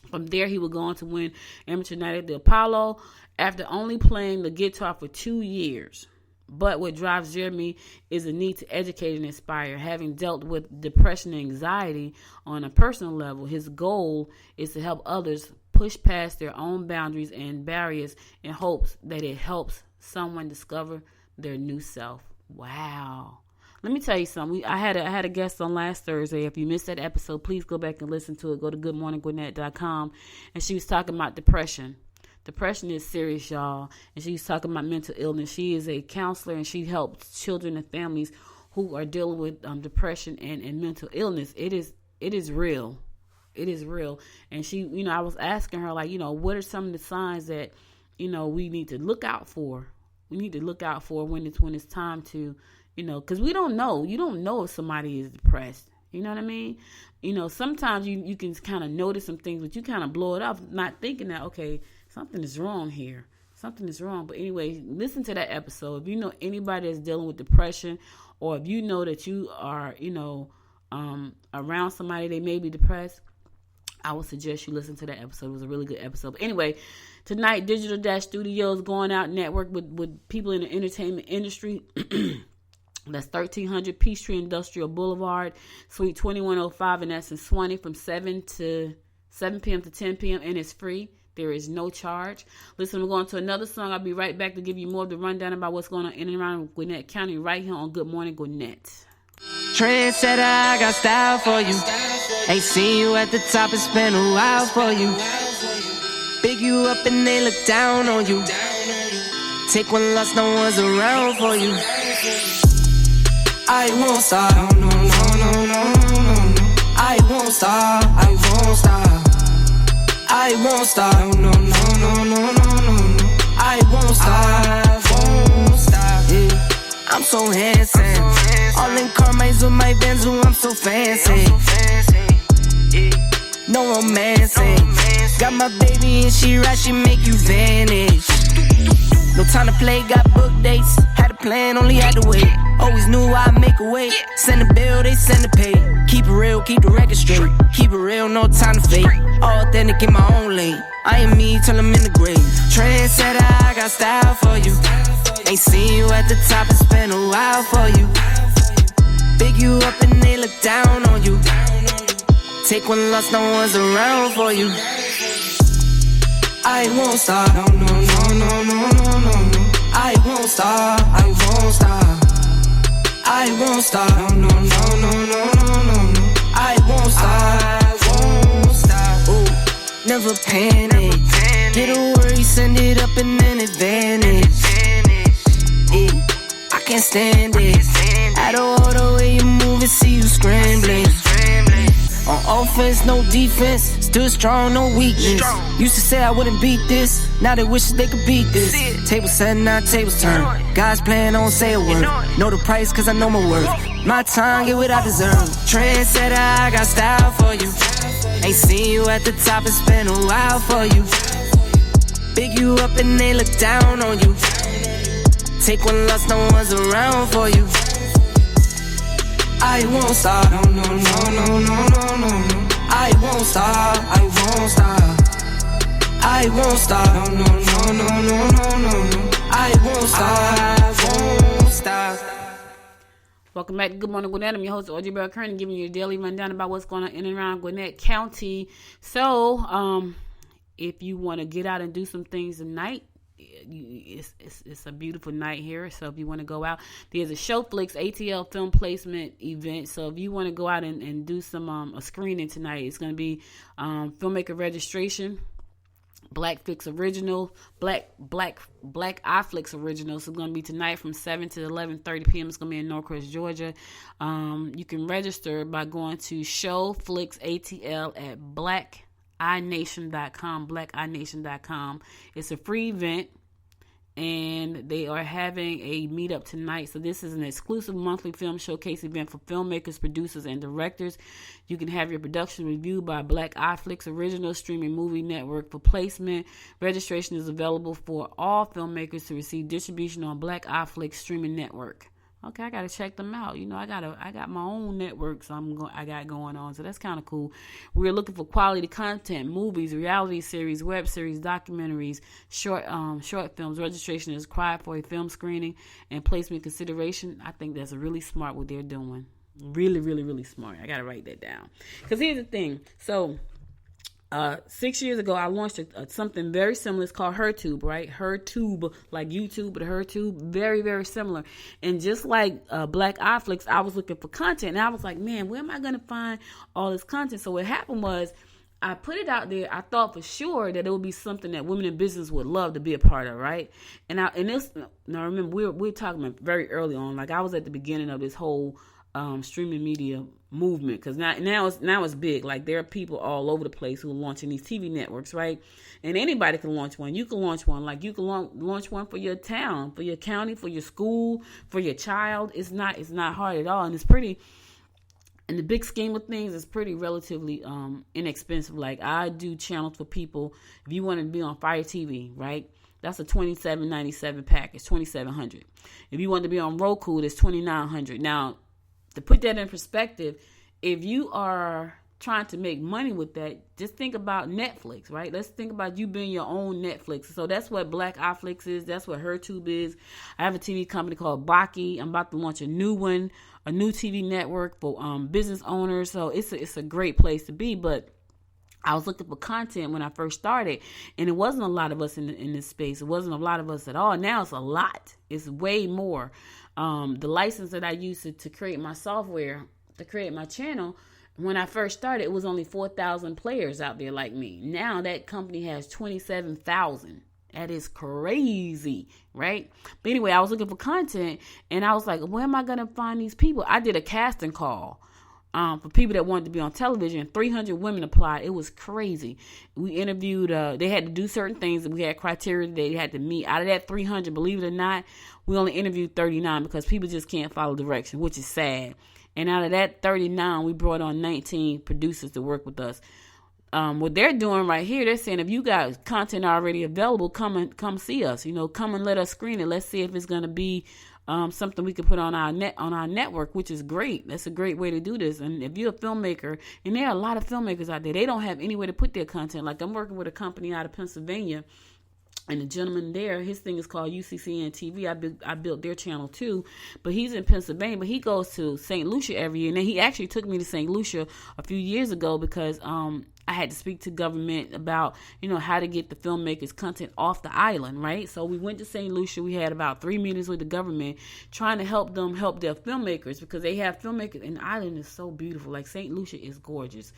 From there, he would go on to win amateur night at the Apollo after only playing the guitar for 2 years. But what drives Jeremy is a need to educate and inspire. Having dealt with depression and anxiety on a personal level, his goal is to help others push past their own boundaries and barriers in hopes that it helps someone discover their new self. Wow. Let me tell you something. I had a guest on last Thursday. If you missed that episode, please go back and listen to it. Go to goodmorninggwinnett.com. And she was talking about depression. Depression is serious, y'all. And she's talking about mental illness. She is a counselor, and she helps children and families who are dealing with depression and mental illness. It is real. It is real. And she, I was asking her, like, what are some of the signs that, we need to look out for? We need to look out for when it's time to, because we don't know. You don't know if somebody is depressed. You know what I mean? Sometimes you can kind of notice some things, but you kind of blow it off, not thinking that, okay, something is wrong here. Something is wrong. But anyway, listen to that episode. If you know anybody that's dealing with depression, or if you know that you are, around somebody they may be depressed, I would suggest you listen to that episode. It was a really good episode. But anyway, tonight, Digital Studios going out network with people in the entertainment industry. That's 1300 Peachtree Industrial Boulevard, Suite 2105, and that's in Swanee from 7 p.m. to 10 p.m. and it's free. There is no charge. Listen, we're going to another song. I'll be right back to give you more of the rundown about what's going on in and around Gwinnett County right here on Good Morning Gwinnett. Trendsetter, I got style for you. Ain't seen you at the top, it's been a while for you. Big you up and they look down on you. Take one loss, no one's around for you. I won't stop, no, no, no, no, no. I won't stop, I won't stop. I won't stop, no, no, no, no, no, no. I won't stop, yeah. I'm so handsome. All in Carmine's with my Benz, I'm so fancy. No romancing. Got my baby and she right, she make you vanish. No time to play, got book dates. Had a plan, only had to wait. Always knew I'd make a way. Send a bill, they send a pay. Keep it real, keep the record straight. Keep it real, no time to fake. All authentic in my own lane. I am me till I'm in the grave. Trendsetter, I got style for you. Ain't seen you at the top, it's been a while for you. Big you up and they look down on you. Take one loss, no one's around for you. I won't stop, no, no, no, no, no, no, no. I won't stop, I won't stop. I won't stop, no, no, no, no, no, no, no. I won't stop, panic. Get a worry, send it up in an advantage. Yeah, I can't stand it. Out of order way you move and see you scrambling. On offense, no defense. Stood strong, no weakness. Used to say I wouldn't beat this. Now they wish they could beat this. Tables set, now tables turn. God's plan, don't say a word. Know the price, cause I know my worth. My time, get what I deserve. Trendsetter, I got style for you. Ain't seen you at the top, it's been a while for you. Big you up and they look down on you. Take one loss, no one's around for you. I won't stop, no, no, no, no, no, no, no. I won't stop, I won't stop. I won't stop, no, no, no, no, no, no, no. I won't stop, I won't stop. Welcome back to Good Morning Gwinnett. I'm your host, Audrey Bell Kearney, giving you a daily rundown about what's going on in and around Gwinnett County. So, if you want to get out and do some things tonight, it's a beautiful night here. So if you want to go out, there's a Showflix ATL film placement event. So if you want to go out and do some a screening tonight, it's going to be filmmaker registration, Black Flix original, Black iFlix original. So it's going to be tonight from 7 to 11:30 p.m. It's going to be in Norcrest, Georgia. You can register by going to Showflix ATL at blackination.com. It's a free event, and they are having a meetup tonight. So this is an exclusive monthly film showcase event for filmmakers, producers, and directors. You can have your production reviewed by Black iFlix Original Streaming Movie Network for placement. Registration is available for all filmmakers to receive distribution on Black iFlix Streaming Network. Okay, I gotta check them out. You know, I got my own networks I got going on, so that's kind of cool. We're looking for quality content, movies, reality series, web series, documentaries, short films. Registration is required for a film screening and placement consideration. I think that's really smart what they're doing. Really, really, really smart. I gotta write that down. Because here's the thing. So 6 years ago, I launched something very similar. It's called HerTube, right? HerTube, like YouTube, but HerTube, very, very similar. And just like Black iFlix, I was looking for content, and I was like, man, where am I going to find all this content? So what happened was, I put it out there. I thought for sure that it would be something that women in business would love to be a part of, right? Now remember, we're talking about very early on. Like I was at the beginning of this whole streaming media movement, because now it's big. Like there are people all over the place who are launching these TV networks, right? And anybody can launch one. You can launch one. Like you can launch one for your town, for your county, for your school, for your child. It's not hard at all, and it's pretty. In the big scheme of things, it's pretty relatively inexpensive. Like I do channels for people. If you want to be on Fire TV, right? That's a $27.97 package, $2,700. If you want to be on Roku, that's $2,900. Now, to put that in perspective, if you are trying to make money with that, just think about Netflix, right? Let's think about you being your own Netflix. So that's what Black iFlix is. That's what HerTube is. I have a TV company called Baki. I'm about to launch a new one, a new TV network for business owners. So it's a great place to be. But I was looking for content when I first started, and it wasn't a lot of us in this space. It wasn't a lot of us at all. Now it's a lot. It's way more. The license that I used to create my software, to create my channel, when I first started, it was only 4,000 players out there like me. Now that company has 27,000. That is crazy, right? But anyway, I was looking for content, and I was like, where am I going to find these people? I did a casting call for people that wanted to be on television. 300 women applied. It was crazy. We interviewed, they had to do certain things, and we had criteria they had to meet. Out of that 300, believe it or not, we only interviewed 39 because people just can't follow direction, which is sad. And out of that 39, we brought on 19 producers to work with us. What they're doing right here, they're saying, if you got content already available, come see us. You know, come and let us screen it. Let's see if it's going to be something we can put on our network, which is great. That's a great way to do this. And if you're a filmmaker, and there are a lot of filmmakers out there, they don't have anywhere to put their content. Like I'm working with a company out of Pennsylvania, and the gentleman there, his thing is called UCCN TV. I built their channel too, but he's in Pennsylvania, but he goes to St. Lucia every year. And then he actually took me to St. Lucia a few years ago because I had to speak to government about, how to get the filmmakers' content off the island, right? So we went to St. Lucia. We had about 3 meetings with the government trying to help them help their filmmakers, because they have filmmakers, and the island is so beautiful. Like St. Lucia is gorgeous.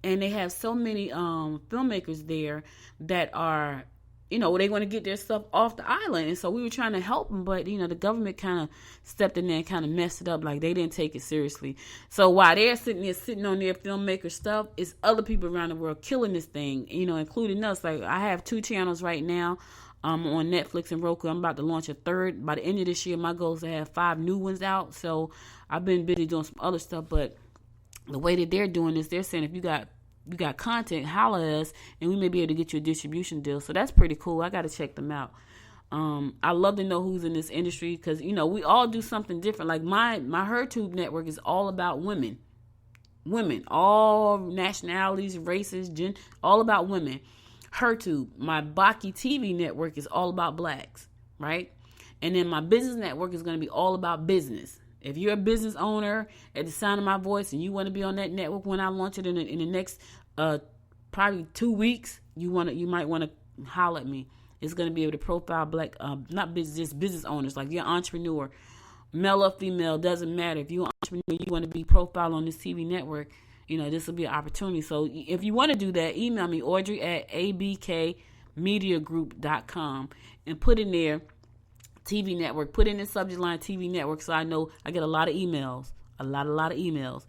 and they have so many filmmakers there that are, they want to get their stuff off the island. And so we were trying to help them, but, the government kind of stepped in there and kind of messed it up. Like, they didn't take it seriously. So while they're sitting on their filmmaker stuff, it's other people around the world killing this thing, including us. Like, I have 2 channels right now on Netflix and Roku. I'm about to launch a 3rd. By the end of this year, my goal is to have 5 new ones out. So I've been busy doing some other stuff, but the way that they're doing this, they're saying if you got content, holla at us, and we may be able to get you a distribution deal. So that's pretty cool. I got to check them out. I love to know who's in this industry because, we all do something different. Like my HerTube network is all about women, all nationalities, races, all about women. HerTube, my Baki TV network is all about blacks, right? And then my business network is going to be all about business. If you're a business owner at the sound of my voice and you want to be on that network when I launch it in the next probably 2 weeks, you might want to holler at me. It's going to be able to profile black, not business, just business owners. Like you're an entrepreneur, male or female, doesn't matter. If you're an entrepreneur, you want to be profiled on this TV network, this will be an opportunity. So if you want to do that, email me, Audrey at abkmediagroup.com, and put in there TV network. Put in the subject line TV network so I know I get a lot of emails. A lot of emails.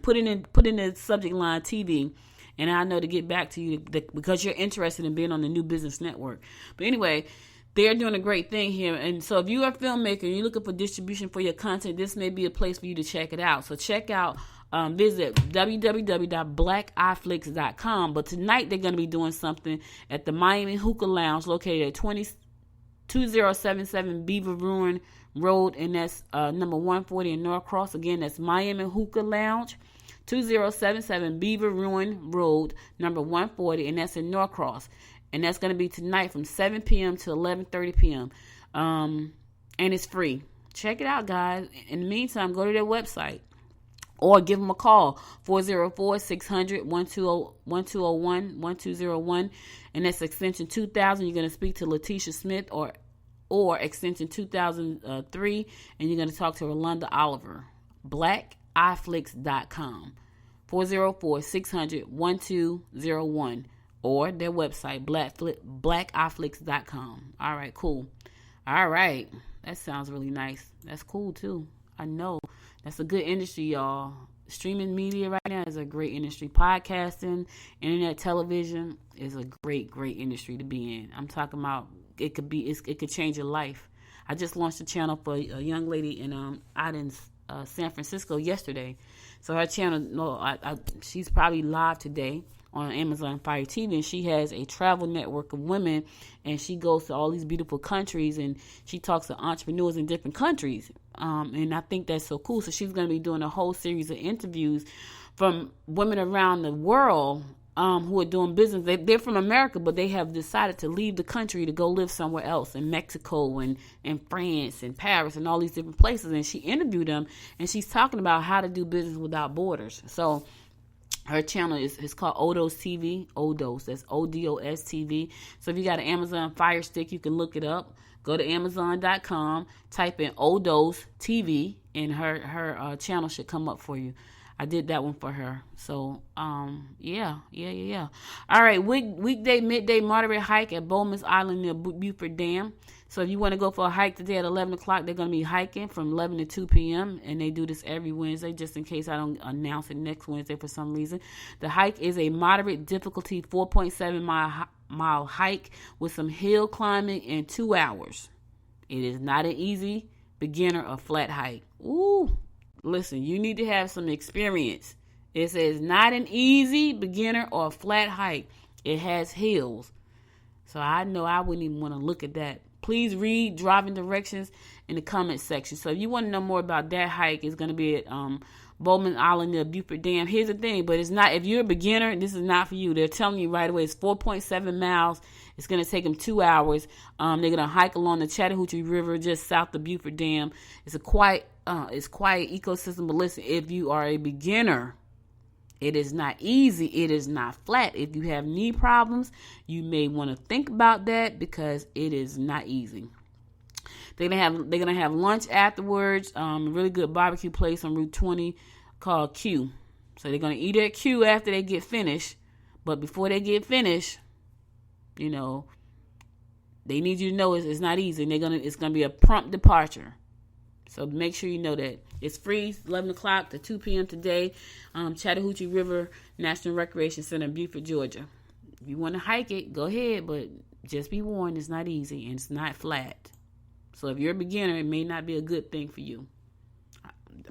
put in the subject line TV, and I know to get back to you because you're interested in being on the new business network. But anyway, they're doing a great thing here. And so if you're a filmmaker and you're looking for distribution for your content, this may be a place for you to check it out. So check out, visit www.blackeyeflix.com. But tonight they're going to be doing something at the Miami Hookah Lounge located at 2077 Beaver Ruin Road, and that's number 140 in Norcross. Again, that's Miami Hookah Lounge, 2077 Beaver Ruin Road, number 140, and that's in Norcross. And that's going to be tonight from 7 p.m. to 11:30 p.m. And it's free. Check it out, guys. In the meantime, go to their website or give them a call, 404-600-1201, and that's extension 2000. You're going to speak to Letitia Smith or extension 2003, and you're going to talk to Rolanda Oliver. blackeyeflix.com, 404-600-1201, or their website, blackeyeflix.com. All right, cool. All right. That sounds really nice. That's cool, too. I know. That's a good industry, y'all. Streaming media right now is a great industry. Podcasting, internet television is a great, great industry to be in. I'm talking about it could change your life. I just launched a channel for a young lady out in San Francisco yesterday. So her channel, she's probably live today on Amazon Fire TV, and she has a travel network of women, and she goes to all these beautiful countries, and she talks to entrepreneurs in different countries, and I think that's so cool. So she's going to be doing a whole series of interviews from women around the world who are doing business. They're from America, but they have decided to leave the country to go live somewhere else, in Mexico and France and Paris and all these different places, and she interviewed them, and she's talking about how to do business without borders. So her channel is called Odos TV. Odos, that's ODOS TV. So if you got an Amazon Fire Stick, you can look it up. Go to Amazon.com, type in Odos TV, and her channel should come up for you. I did that one for her. So, yeah. All right, weekday, midday, moderate hike at Bowman's Island near Beaufort Dam. So if you want to go for a hike today at 11 o'clock, they're going to be hiking from 11 to 2 p.m. And they do this every Wednesday, just in case I don't announce it next Wednesday for some reason. The hike is a moderate difficulty, 4.7 mile hike with some hill climbing in 2 hours. It is not an easy beginner or flat hike. Ooh, listen, you need to have some experience. It says not an easy beginner or flat hike. It has hills. So I know I wouldn't even want to look at that. Please read driving directions in the comment section. So if you want to know more about that hike, it's going to be at Bowman Island near Beaufort Dam. Here's the thing, but it's not, if you're a beginner, this is not for you. They're telling you right away it's 4.7 miles. It's going to take them 2 hours. They're going to hike along the Chattahoochee River just south of Beaufort Dam. It's a quiet ecosystem. But listen, if you are a beginner, it is not easy. It is not flat. If you have knee problems, you may want to think about that because it is not easy. They're gonna have lunch afterwards. A really good barbecue place on Route 20 called Q. So they're going to eat their cue after they get finished. But before they get finished, you know, they need you to know it's not easy. And it's going to be a prompt departure. So make sure you know that. It's free, 11 o'clock to 2 p.m. today. Chattahoochee River National Recreation Center in Beaufort, Georgia. If you want to hike it, go ahead. But just be warned, it's not easy and it's not flat. So if you're a beginner, it may not be a good thing for you.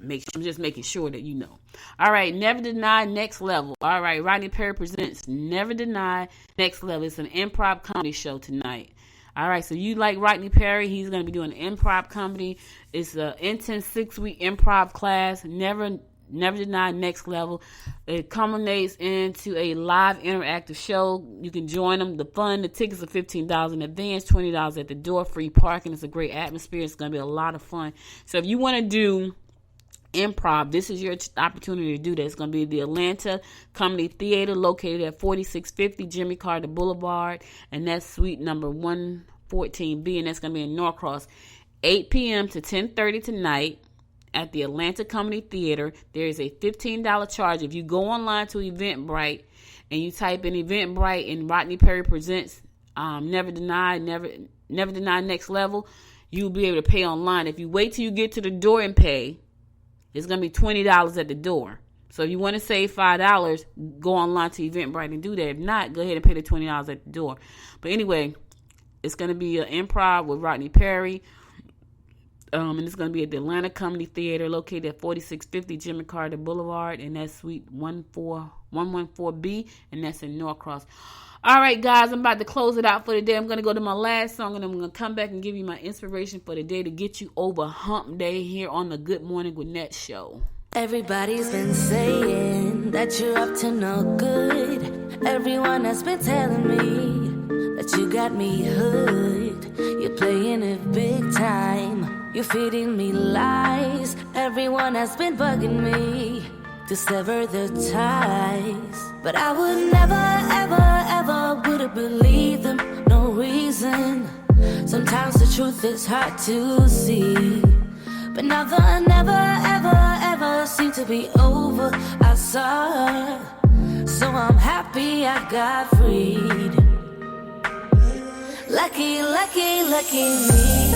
I'm just making sure that you know. All right, Never Deny Next Level. All right, Rodney Perry presents Never Deny Next Level. It's an improv comedy show tonight. All right, so you like Rodney Perry. He's going to be doing improv comedy. It's an intense 6-week improv class, Never Deny Next Level. It culminates into a live interactive show. You can join them. The tickets are $15 in advance, $20 at the door, free parking. It's a great atmosphere. It's going to be a lot of fun. So if you want to do improv, this is your opportunity to do that. It's going to be the Atlanta Comedy Theater, located at 4650 Jimmy Carter Boulevard, and that's suite number 114B, and that's going to be in Norcross. 8 p.m. to 10:30 tonight at the Atlanta Comedy Theater. There is a $15 charge. If you go online to Eventbrite and you type in Eventbrite and Rodney Perry presents Never Deny Next Level, you'll be able to pay online. If you wait till you get to the door and pay, it's going to be $20 at the door. So if you want to save $5, go online to Eventbrite and do that. If not, go ahead and pay the $20 at the door. But anyway, it's going to be an improv with Rodney Perry. And it's going to be at the Atlanta Comedy Theater, located at 4650 Jimmy Carter Boulevard. And that's suite 114B. And that's in Norcross. All right, guys, I'm about to close it out for the day. I'm going to go to my last song, and I'm going to come back and give you my inspiration for the day to get you over hump day here on the Good Morning Gwinnett Show. Everybody's been saying that you're up to no good. Everyone has been telling me that you got me hooked. You're playing it big time. You're feeding me lies. Everyone has been bugging me to sever the ties. But I would never, ever would have believed them, no reason. Sometimes the truth is hard to see. But now the never, ever seemed to be over. I saw her, so I'm happy I got freed. Lucky, lucky, lucky me.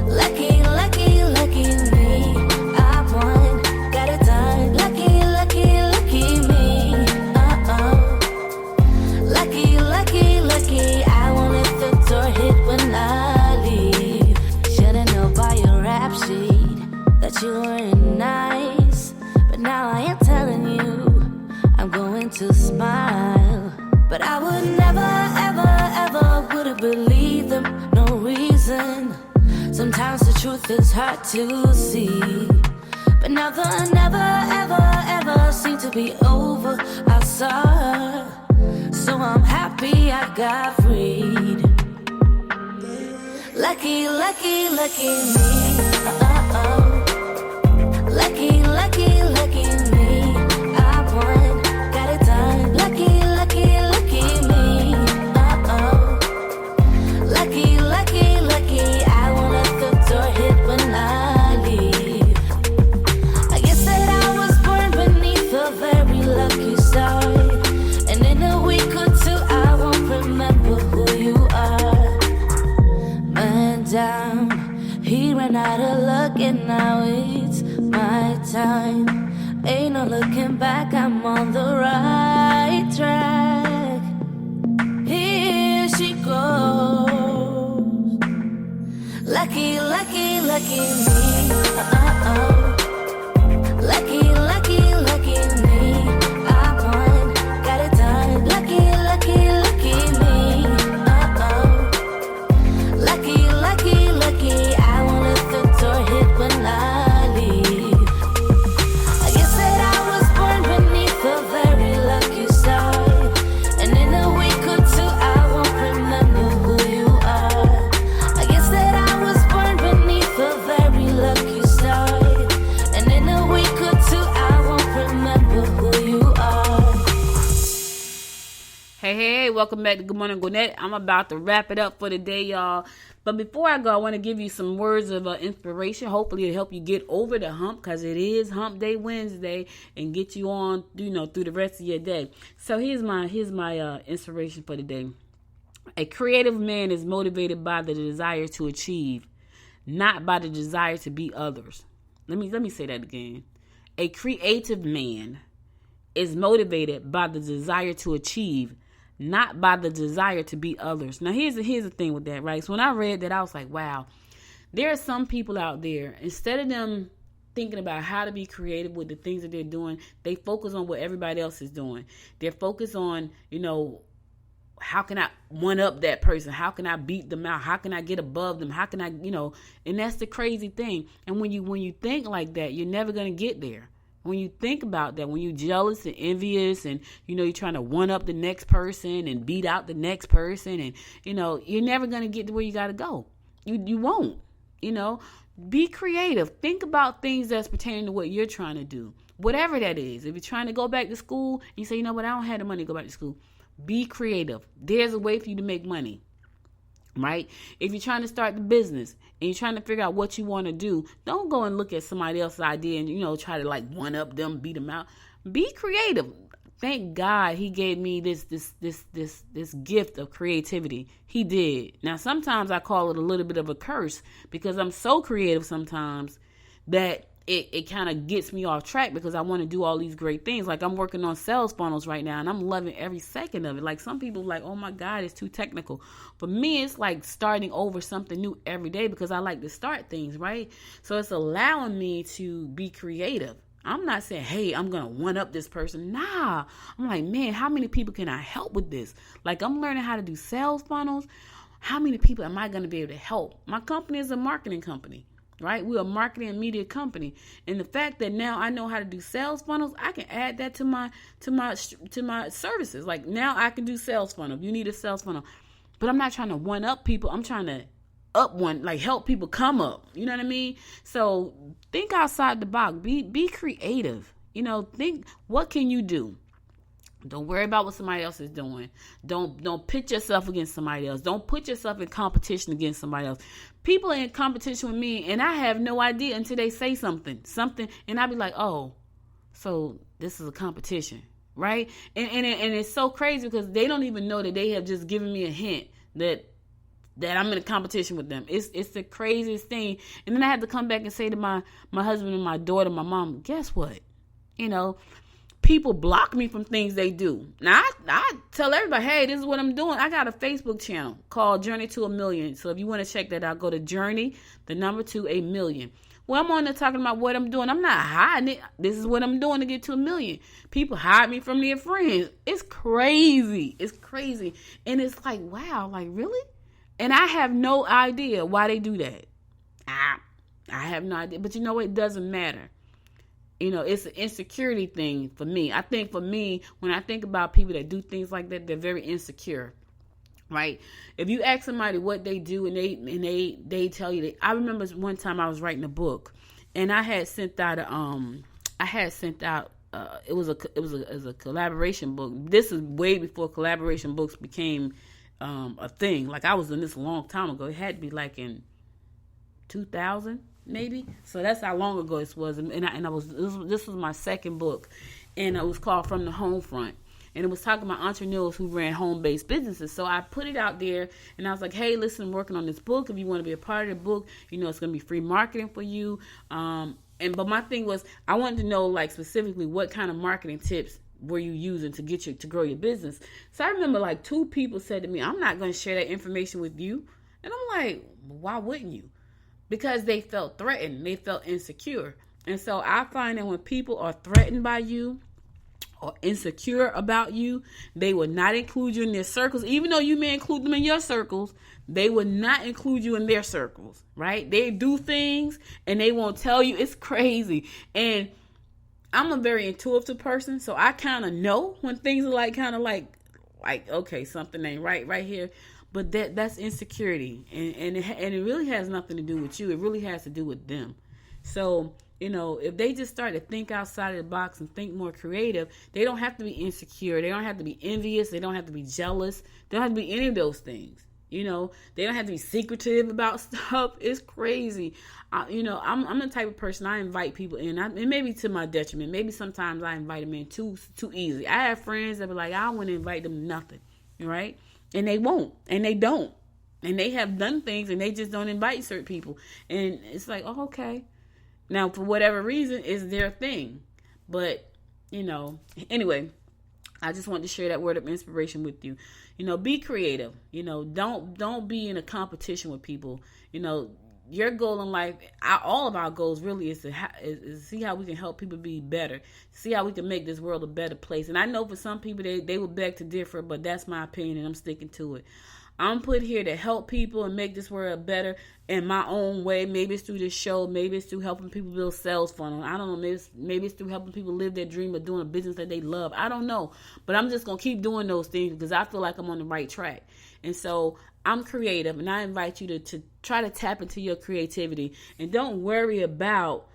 Lucky, lucky, lucky me. I won, got it done. Lucky, lucky, lucky me. Lucky, lucky, lucky. I won't let the door hit when I leave. Should've known by your rap sheet that you weren't nice, but now I am telling you I'm going to smile. But I would never would have believed them, no reason. Sometimes the truth is hard to see. But now the never, ever seemed to be over. I saw her, so I'm happy I got freed. Lucky, lucky, lucky me. Lucky, lucky, lucky me. I won, got it done. Lucky, lucky, lucky me. Lucky, lucky, lucky. I won't let the door hit when I leave. I guess that I was born beneath a very lucky star, and in a week or two I won't remember who you are. Man down, he ran out of luck and now it's my time. Ain't no looking back, I'm on the right track. Here she goes. Lucky, lucky, lucky me. Lucky, lucky, lucky me. I won, got it done. Lucky, lucky, lucky me. Lucky, lucky, lucky. I won't let the door hit when I leave. I guess that I was born beneath a very lucky star, and in a week or two I won't remember who you are. I guess that I was born beneath a very lucky star, and in a week or two I won't remember who you are. Hey, welcome back to Good Morning Gwinnett. I'm about to wrap it up for the day, y'all. But before I go, I want to give you some words of inspiration. Hopefully it'll help you get over the hump, because it is Hump Day Wednesday, and get you on, through the rest of your day. So here's my inspiration for the day. A creative man is motivated by the desire to achieve, not by the desire to beat others. Let me say that again. A creative man is motivated by the desire to achieve, not by the desire to beat others. Now, here's the thing with that, right? So when I read that, I was like, wow, there are some people out there, instead of them thinking about how to be creative with the things that they're doing, they focus on what everybody else is doing. They're focused on, how can I one up that person? How can I beat them out? How can I get above them? How can I, and that's the crazy thing. And when you think like that, you're never going to get there. When you think about that, when you're jealous and envious and, you're trying to one up the next person and beat out the next person, and, you're never going to get to where you got to go. You won't, be creative. Think about things that's pertaining to what you're trying to do, whatever that is. If you're trying to go back to school, you say, but I don't have the money to go back to school. Be creative. There's a way for you to make money, right? If you're trying to start the business and you're trying to figure out what you want to do, don't go and look at somebody else's idea and, try to like one up them, beat them out. Be creative. Thank God he gave me this gift of creativity. He did. Now, sometimes I call it a little bit of a curse, because I'm so creative sometimes that it kind of gets me off track, because I want to do all these great things. Like, I'm working on sales funnels right now, and I'm loving every second of it. Like, some people are like, oh my God, it's too technical. For me, it's like starting over something new every day, because I like to start things, right? So it's allowing me to be creative. I'm not saying, hey, I'm going to one up this person. Nah, I'm like, man, how many people can I help with this? Like, I'm learning how to do sales funnels. How many people am I going to be able to help? My company is a marketing company. Right? We're a marketing and media company. And the fact that now I know how to do sales funnels, I can add that to my services. Like, now I can do sales funnel. You need a sales funnel. But I'm not trying to one up people. I'm trying to help people come up. You know what I mean? So think outside the box. Be creative. Think, what can you do? Don't worry about what somebody else is doing. Don't pit yourself against somebody else. Don't put yourself in competition against somebody else. People are in competition with me, and I have no idea until they say something, and I be like, oh, so this is a competition, right? And it's so crazy, because they don't even know that they have just given me a hint that I'm in a competition with them. It's the craziest thing. And then I had to come back and say to my husband and my daughter, my mom, guess what? People block me from things they do. Now, I tell everybody, hey, this is what I'm doing. I got a Facebook channel called Journey to a Million. So if you want to check that out, go to Journey, the number 2, a million. Well, I'm on there talking about what I'm doing. I'm not hiding it. This is what I'm doing to get to 1 million. People hide me from their friends. It's crazy. It's crazy. And it's like, wow, like, really? And I have no idea why they do that. I have no idea. But you know what? It doesn't matter. It's an insecurity thing for me. I think for me, when I think about people that do things like that, they're very insecure, right? If you ask somebody what they do and they tell you, I remember one time I was writing a book, and I had sent out it was a collaboration book. This is way before collaboration books became a thing. Like, I was in this a long time ago. It had to be like in 2000. Maybe. So that's how long ago this was. This was my second book, and it was called From the Home Front. And it was talking about entrepreneurs who ran home-based businesses. So I put it out there, and I was like, hey, listen, I'm working on this book. If you want to be a part of the book, it's going to be free marketing for you. But my thing was, I wanted to know, like, specifically what kind of marketing tips were you using to grow your business. So I remember, like, 2 people said to me, I'm not going to share that information with you. And I'm like, why wouldn't you? Because they felt threatened. They felt insecure. And so I find that when people are threatened by you or insecure about you, they will not include you in their circles. Even though you may include them in your circles, they will not include you in their circles, right? They do things and they won't tell you. It's crazy. And I'm a very intuitive person, so I kind of know when things are like okay, something ain't right here. But that's insecurity, and it really has nothing to do with you. It really has to do with them. So, if they just start to think outside of the box and think more creative, they don't have to be insecure. They don't have to be envious. They don't have to be jealous. They don't have to be any of those things. You know, they don't have to be secretive about stuff. It's crazy. I'm the type of person, I invite people in. And maybe to my detriment. Maybe sometimes I invite them in too easy. I have friends that be like, I don't want to invite them to nothing, right? And they won't, and they don't. And they have done things, and they just don't invite certain people. And it's like, oh, okay. Now, for whatever reason, it's their thing. But, anyway, I just wanted to share that word of inspiration with you. Be creative. Don't be in a competition with people. Your goal in life, all of our goals really is to see how we can help people be better. See how we can make this world a better place. And I know for some people, they would beg to differ, but that's my opinion, and I'm sticking to it. I'm put here to help people and make this world better in my own way. Maybe it's through this show. Maybe it's through helping people build sales funnels. I don't know. Maybe it's through helping people live their dream of doing a business that they love. I don't know. But I'm just going to keep doing those things because I feel like I'm on the right track. And so I'm creative, and I invite you to try to tap into your creativity. And don't worry about,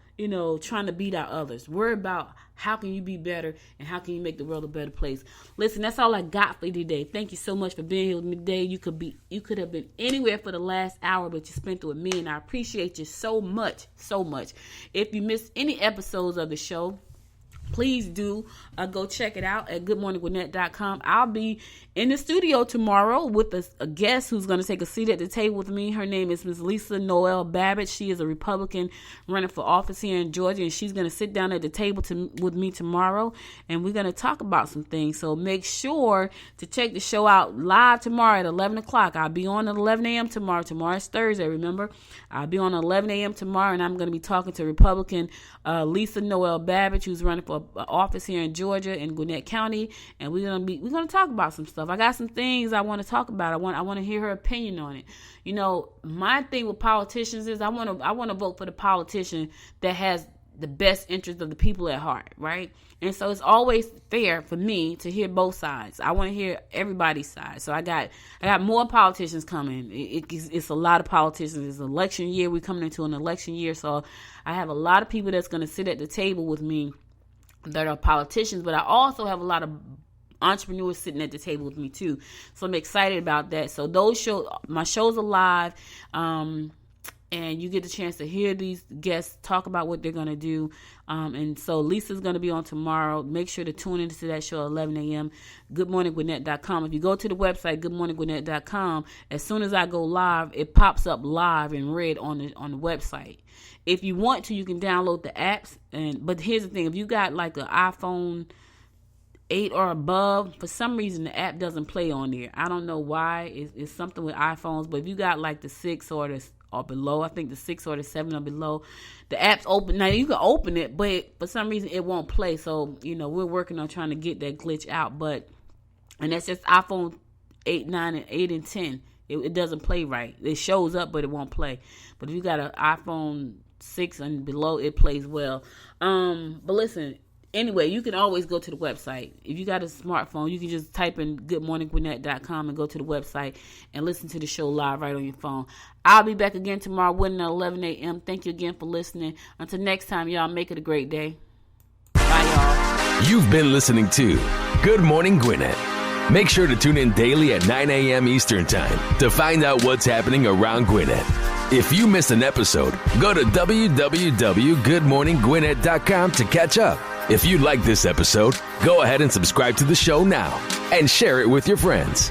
trying to beat out others. Worry about how can you be better and how can you make the world a better place. Listen, that's all I got for you today. Thank you so much for being here with me today. You could have been anywhere for the last hour, but you spent it with me, and I appreciate you so much, so much. If you missed any episodes of the show, please do go check it out at goodmorninggwinnett.com. I'll be in the studio tomorrow with a guest who's going to take a seat at the table with me. Her name is Ms. Lisa Noel Babbitt. She is a Republican running for office here in Georgia, and she's going to sit down at the table with me tomorrow, and we're going to talk about some things. So make sure to check the show out live tomorrow at 11 o'clock. I'll be on at 11 a.m. tomorrow. Tomorrow's Thursday, remember? I'll be on at 11 a.m. tomorrow, and I'm going to be talking to Republican Lisa Noel Babbitt, who's running for office here in Georgia in Gwinnett County, and we're gonna talk about some stuff. I got some things I want to talk about. I want to hear her opinion on it. My thing with politicians is I want to vote for the politician that has the best interest of the people at heart, right? And so it's always fair for me to hear both sides. I want to hear everybody's side. So I got more politicians coming. It's a lot of politicians. It's election year. We're coming into an election year, so I have a lot of people that's going to sit at the table with me that are politicians, but I also have a lot of entrepreneurs sitting at the table with me too. So I'm excited about that. So my shows are live, and you get the chance to hear these guests talk about what they're going to do. And so Lisa's going to be on tomorrow. Make sure to tune into that show at 11 a.m. goodmorninggwinnett.com. If you go to the website, goodmorninggwinnett.com, as soon as I go live, it pops up live in red on the website. If you want to, you can download the apps. But here's the thing. If you got like an iPhone 8 or above, for some reason the app doesn't play on there. I don't know why. It's something with iPhones. But if you got like the 6 or below, I think the 6 or the 7 or below, the app's open. Now you can open it, but for some reason it won't play. So, we're working on trying to get that glitch out. And that's just iPhone 8, 9, and 8 and 10. It doesn't play right. It shows up, but it won't play. But if you got an iPhone 6 and below, it plays well. But listen, anyway, you can always go to the website. If you got a smartphone, you can just type in goodmorninggwinnett.com and go to the website and listen to the show live right on your phone. I'll be back again tomorrow at 11 a.m. Thank you again for listening. Until next time, y'all, make it a great day. Bye, y'all. You've been listening to Good Morning Gwinnett. Make sure to tune in daily at 9 a.m. Eastern Time to find out what's happening around Gwinnett. If you miss an episode, go to www.goodmorninggwinnett.com to catch up. If you like this episode, go ahead and subscribe to the show now and share it with your friends.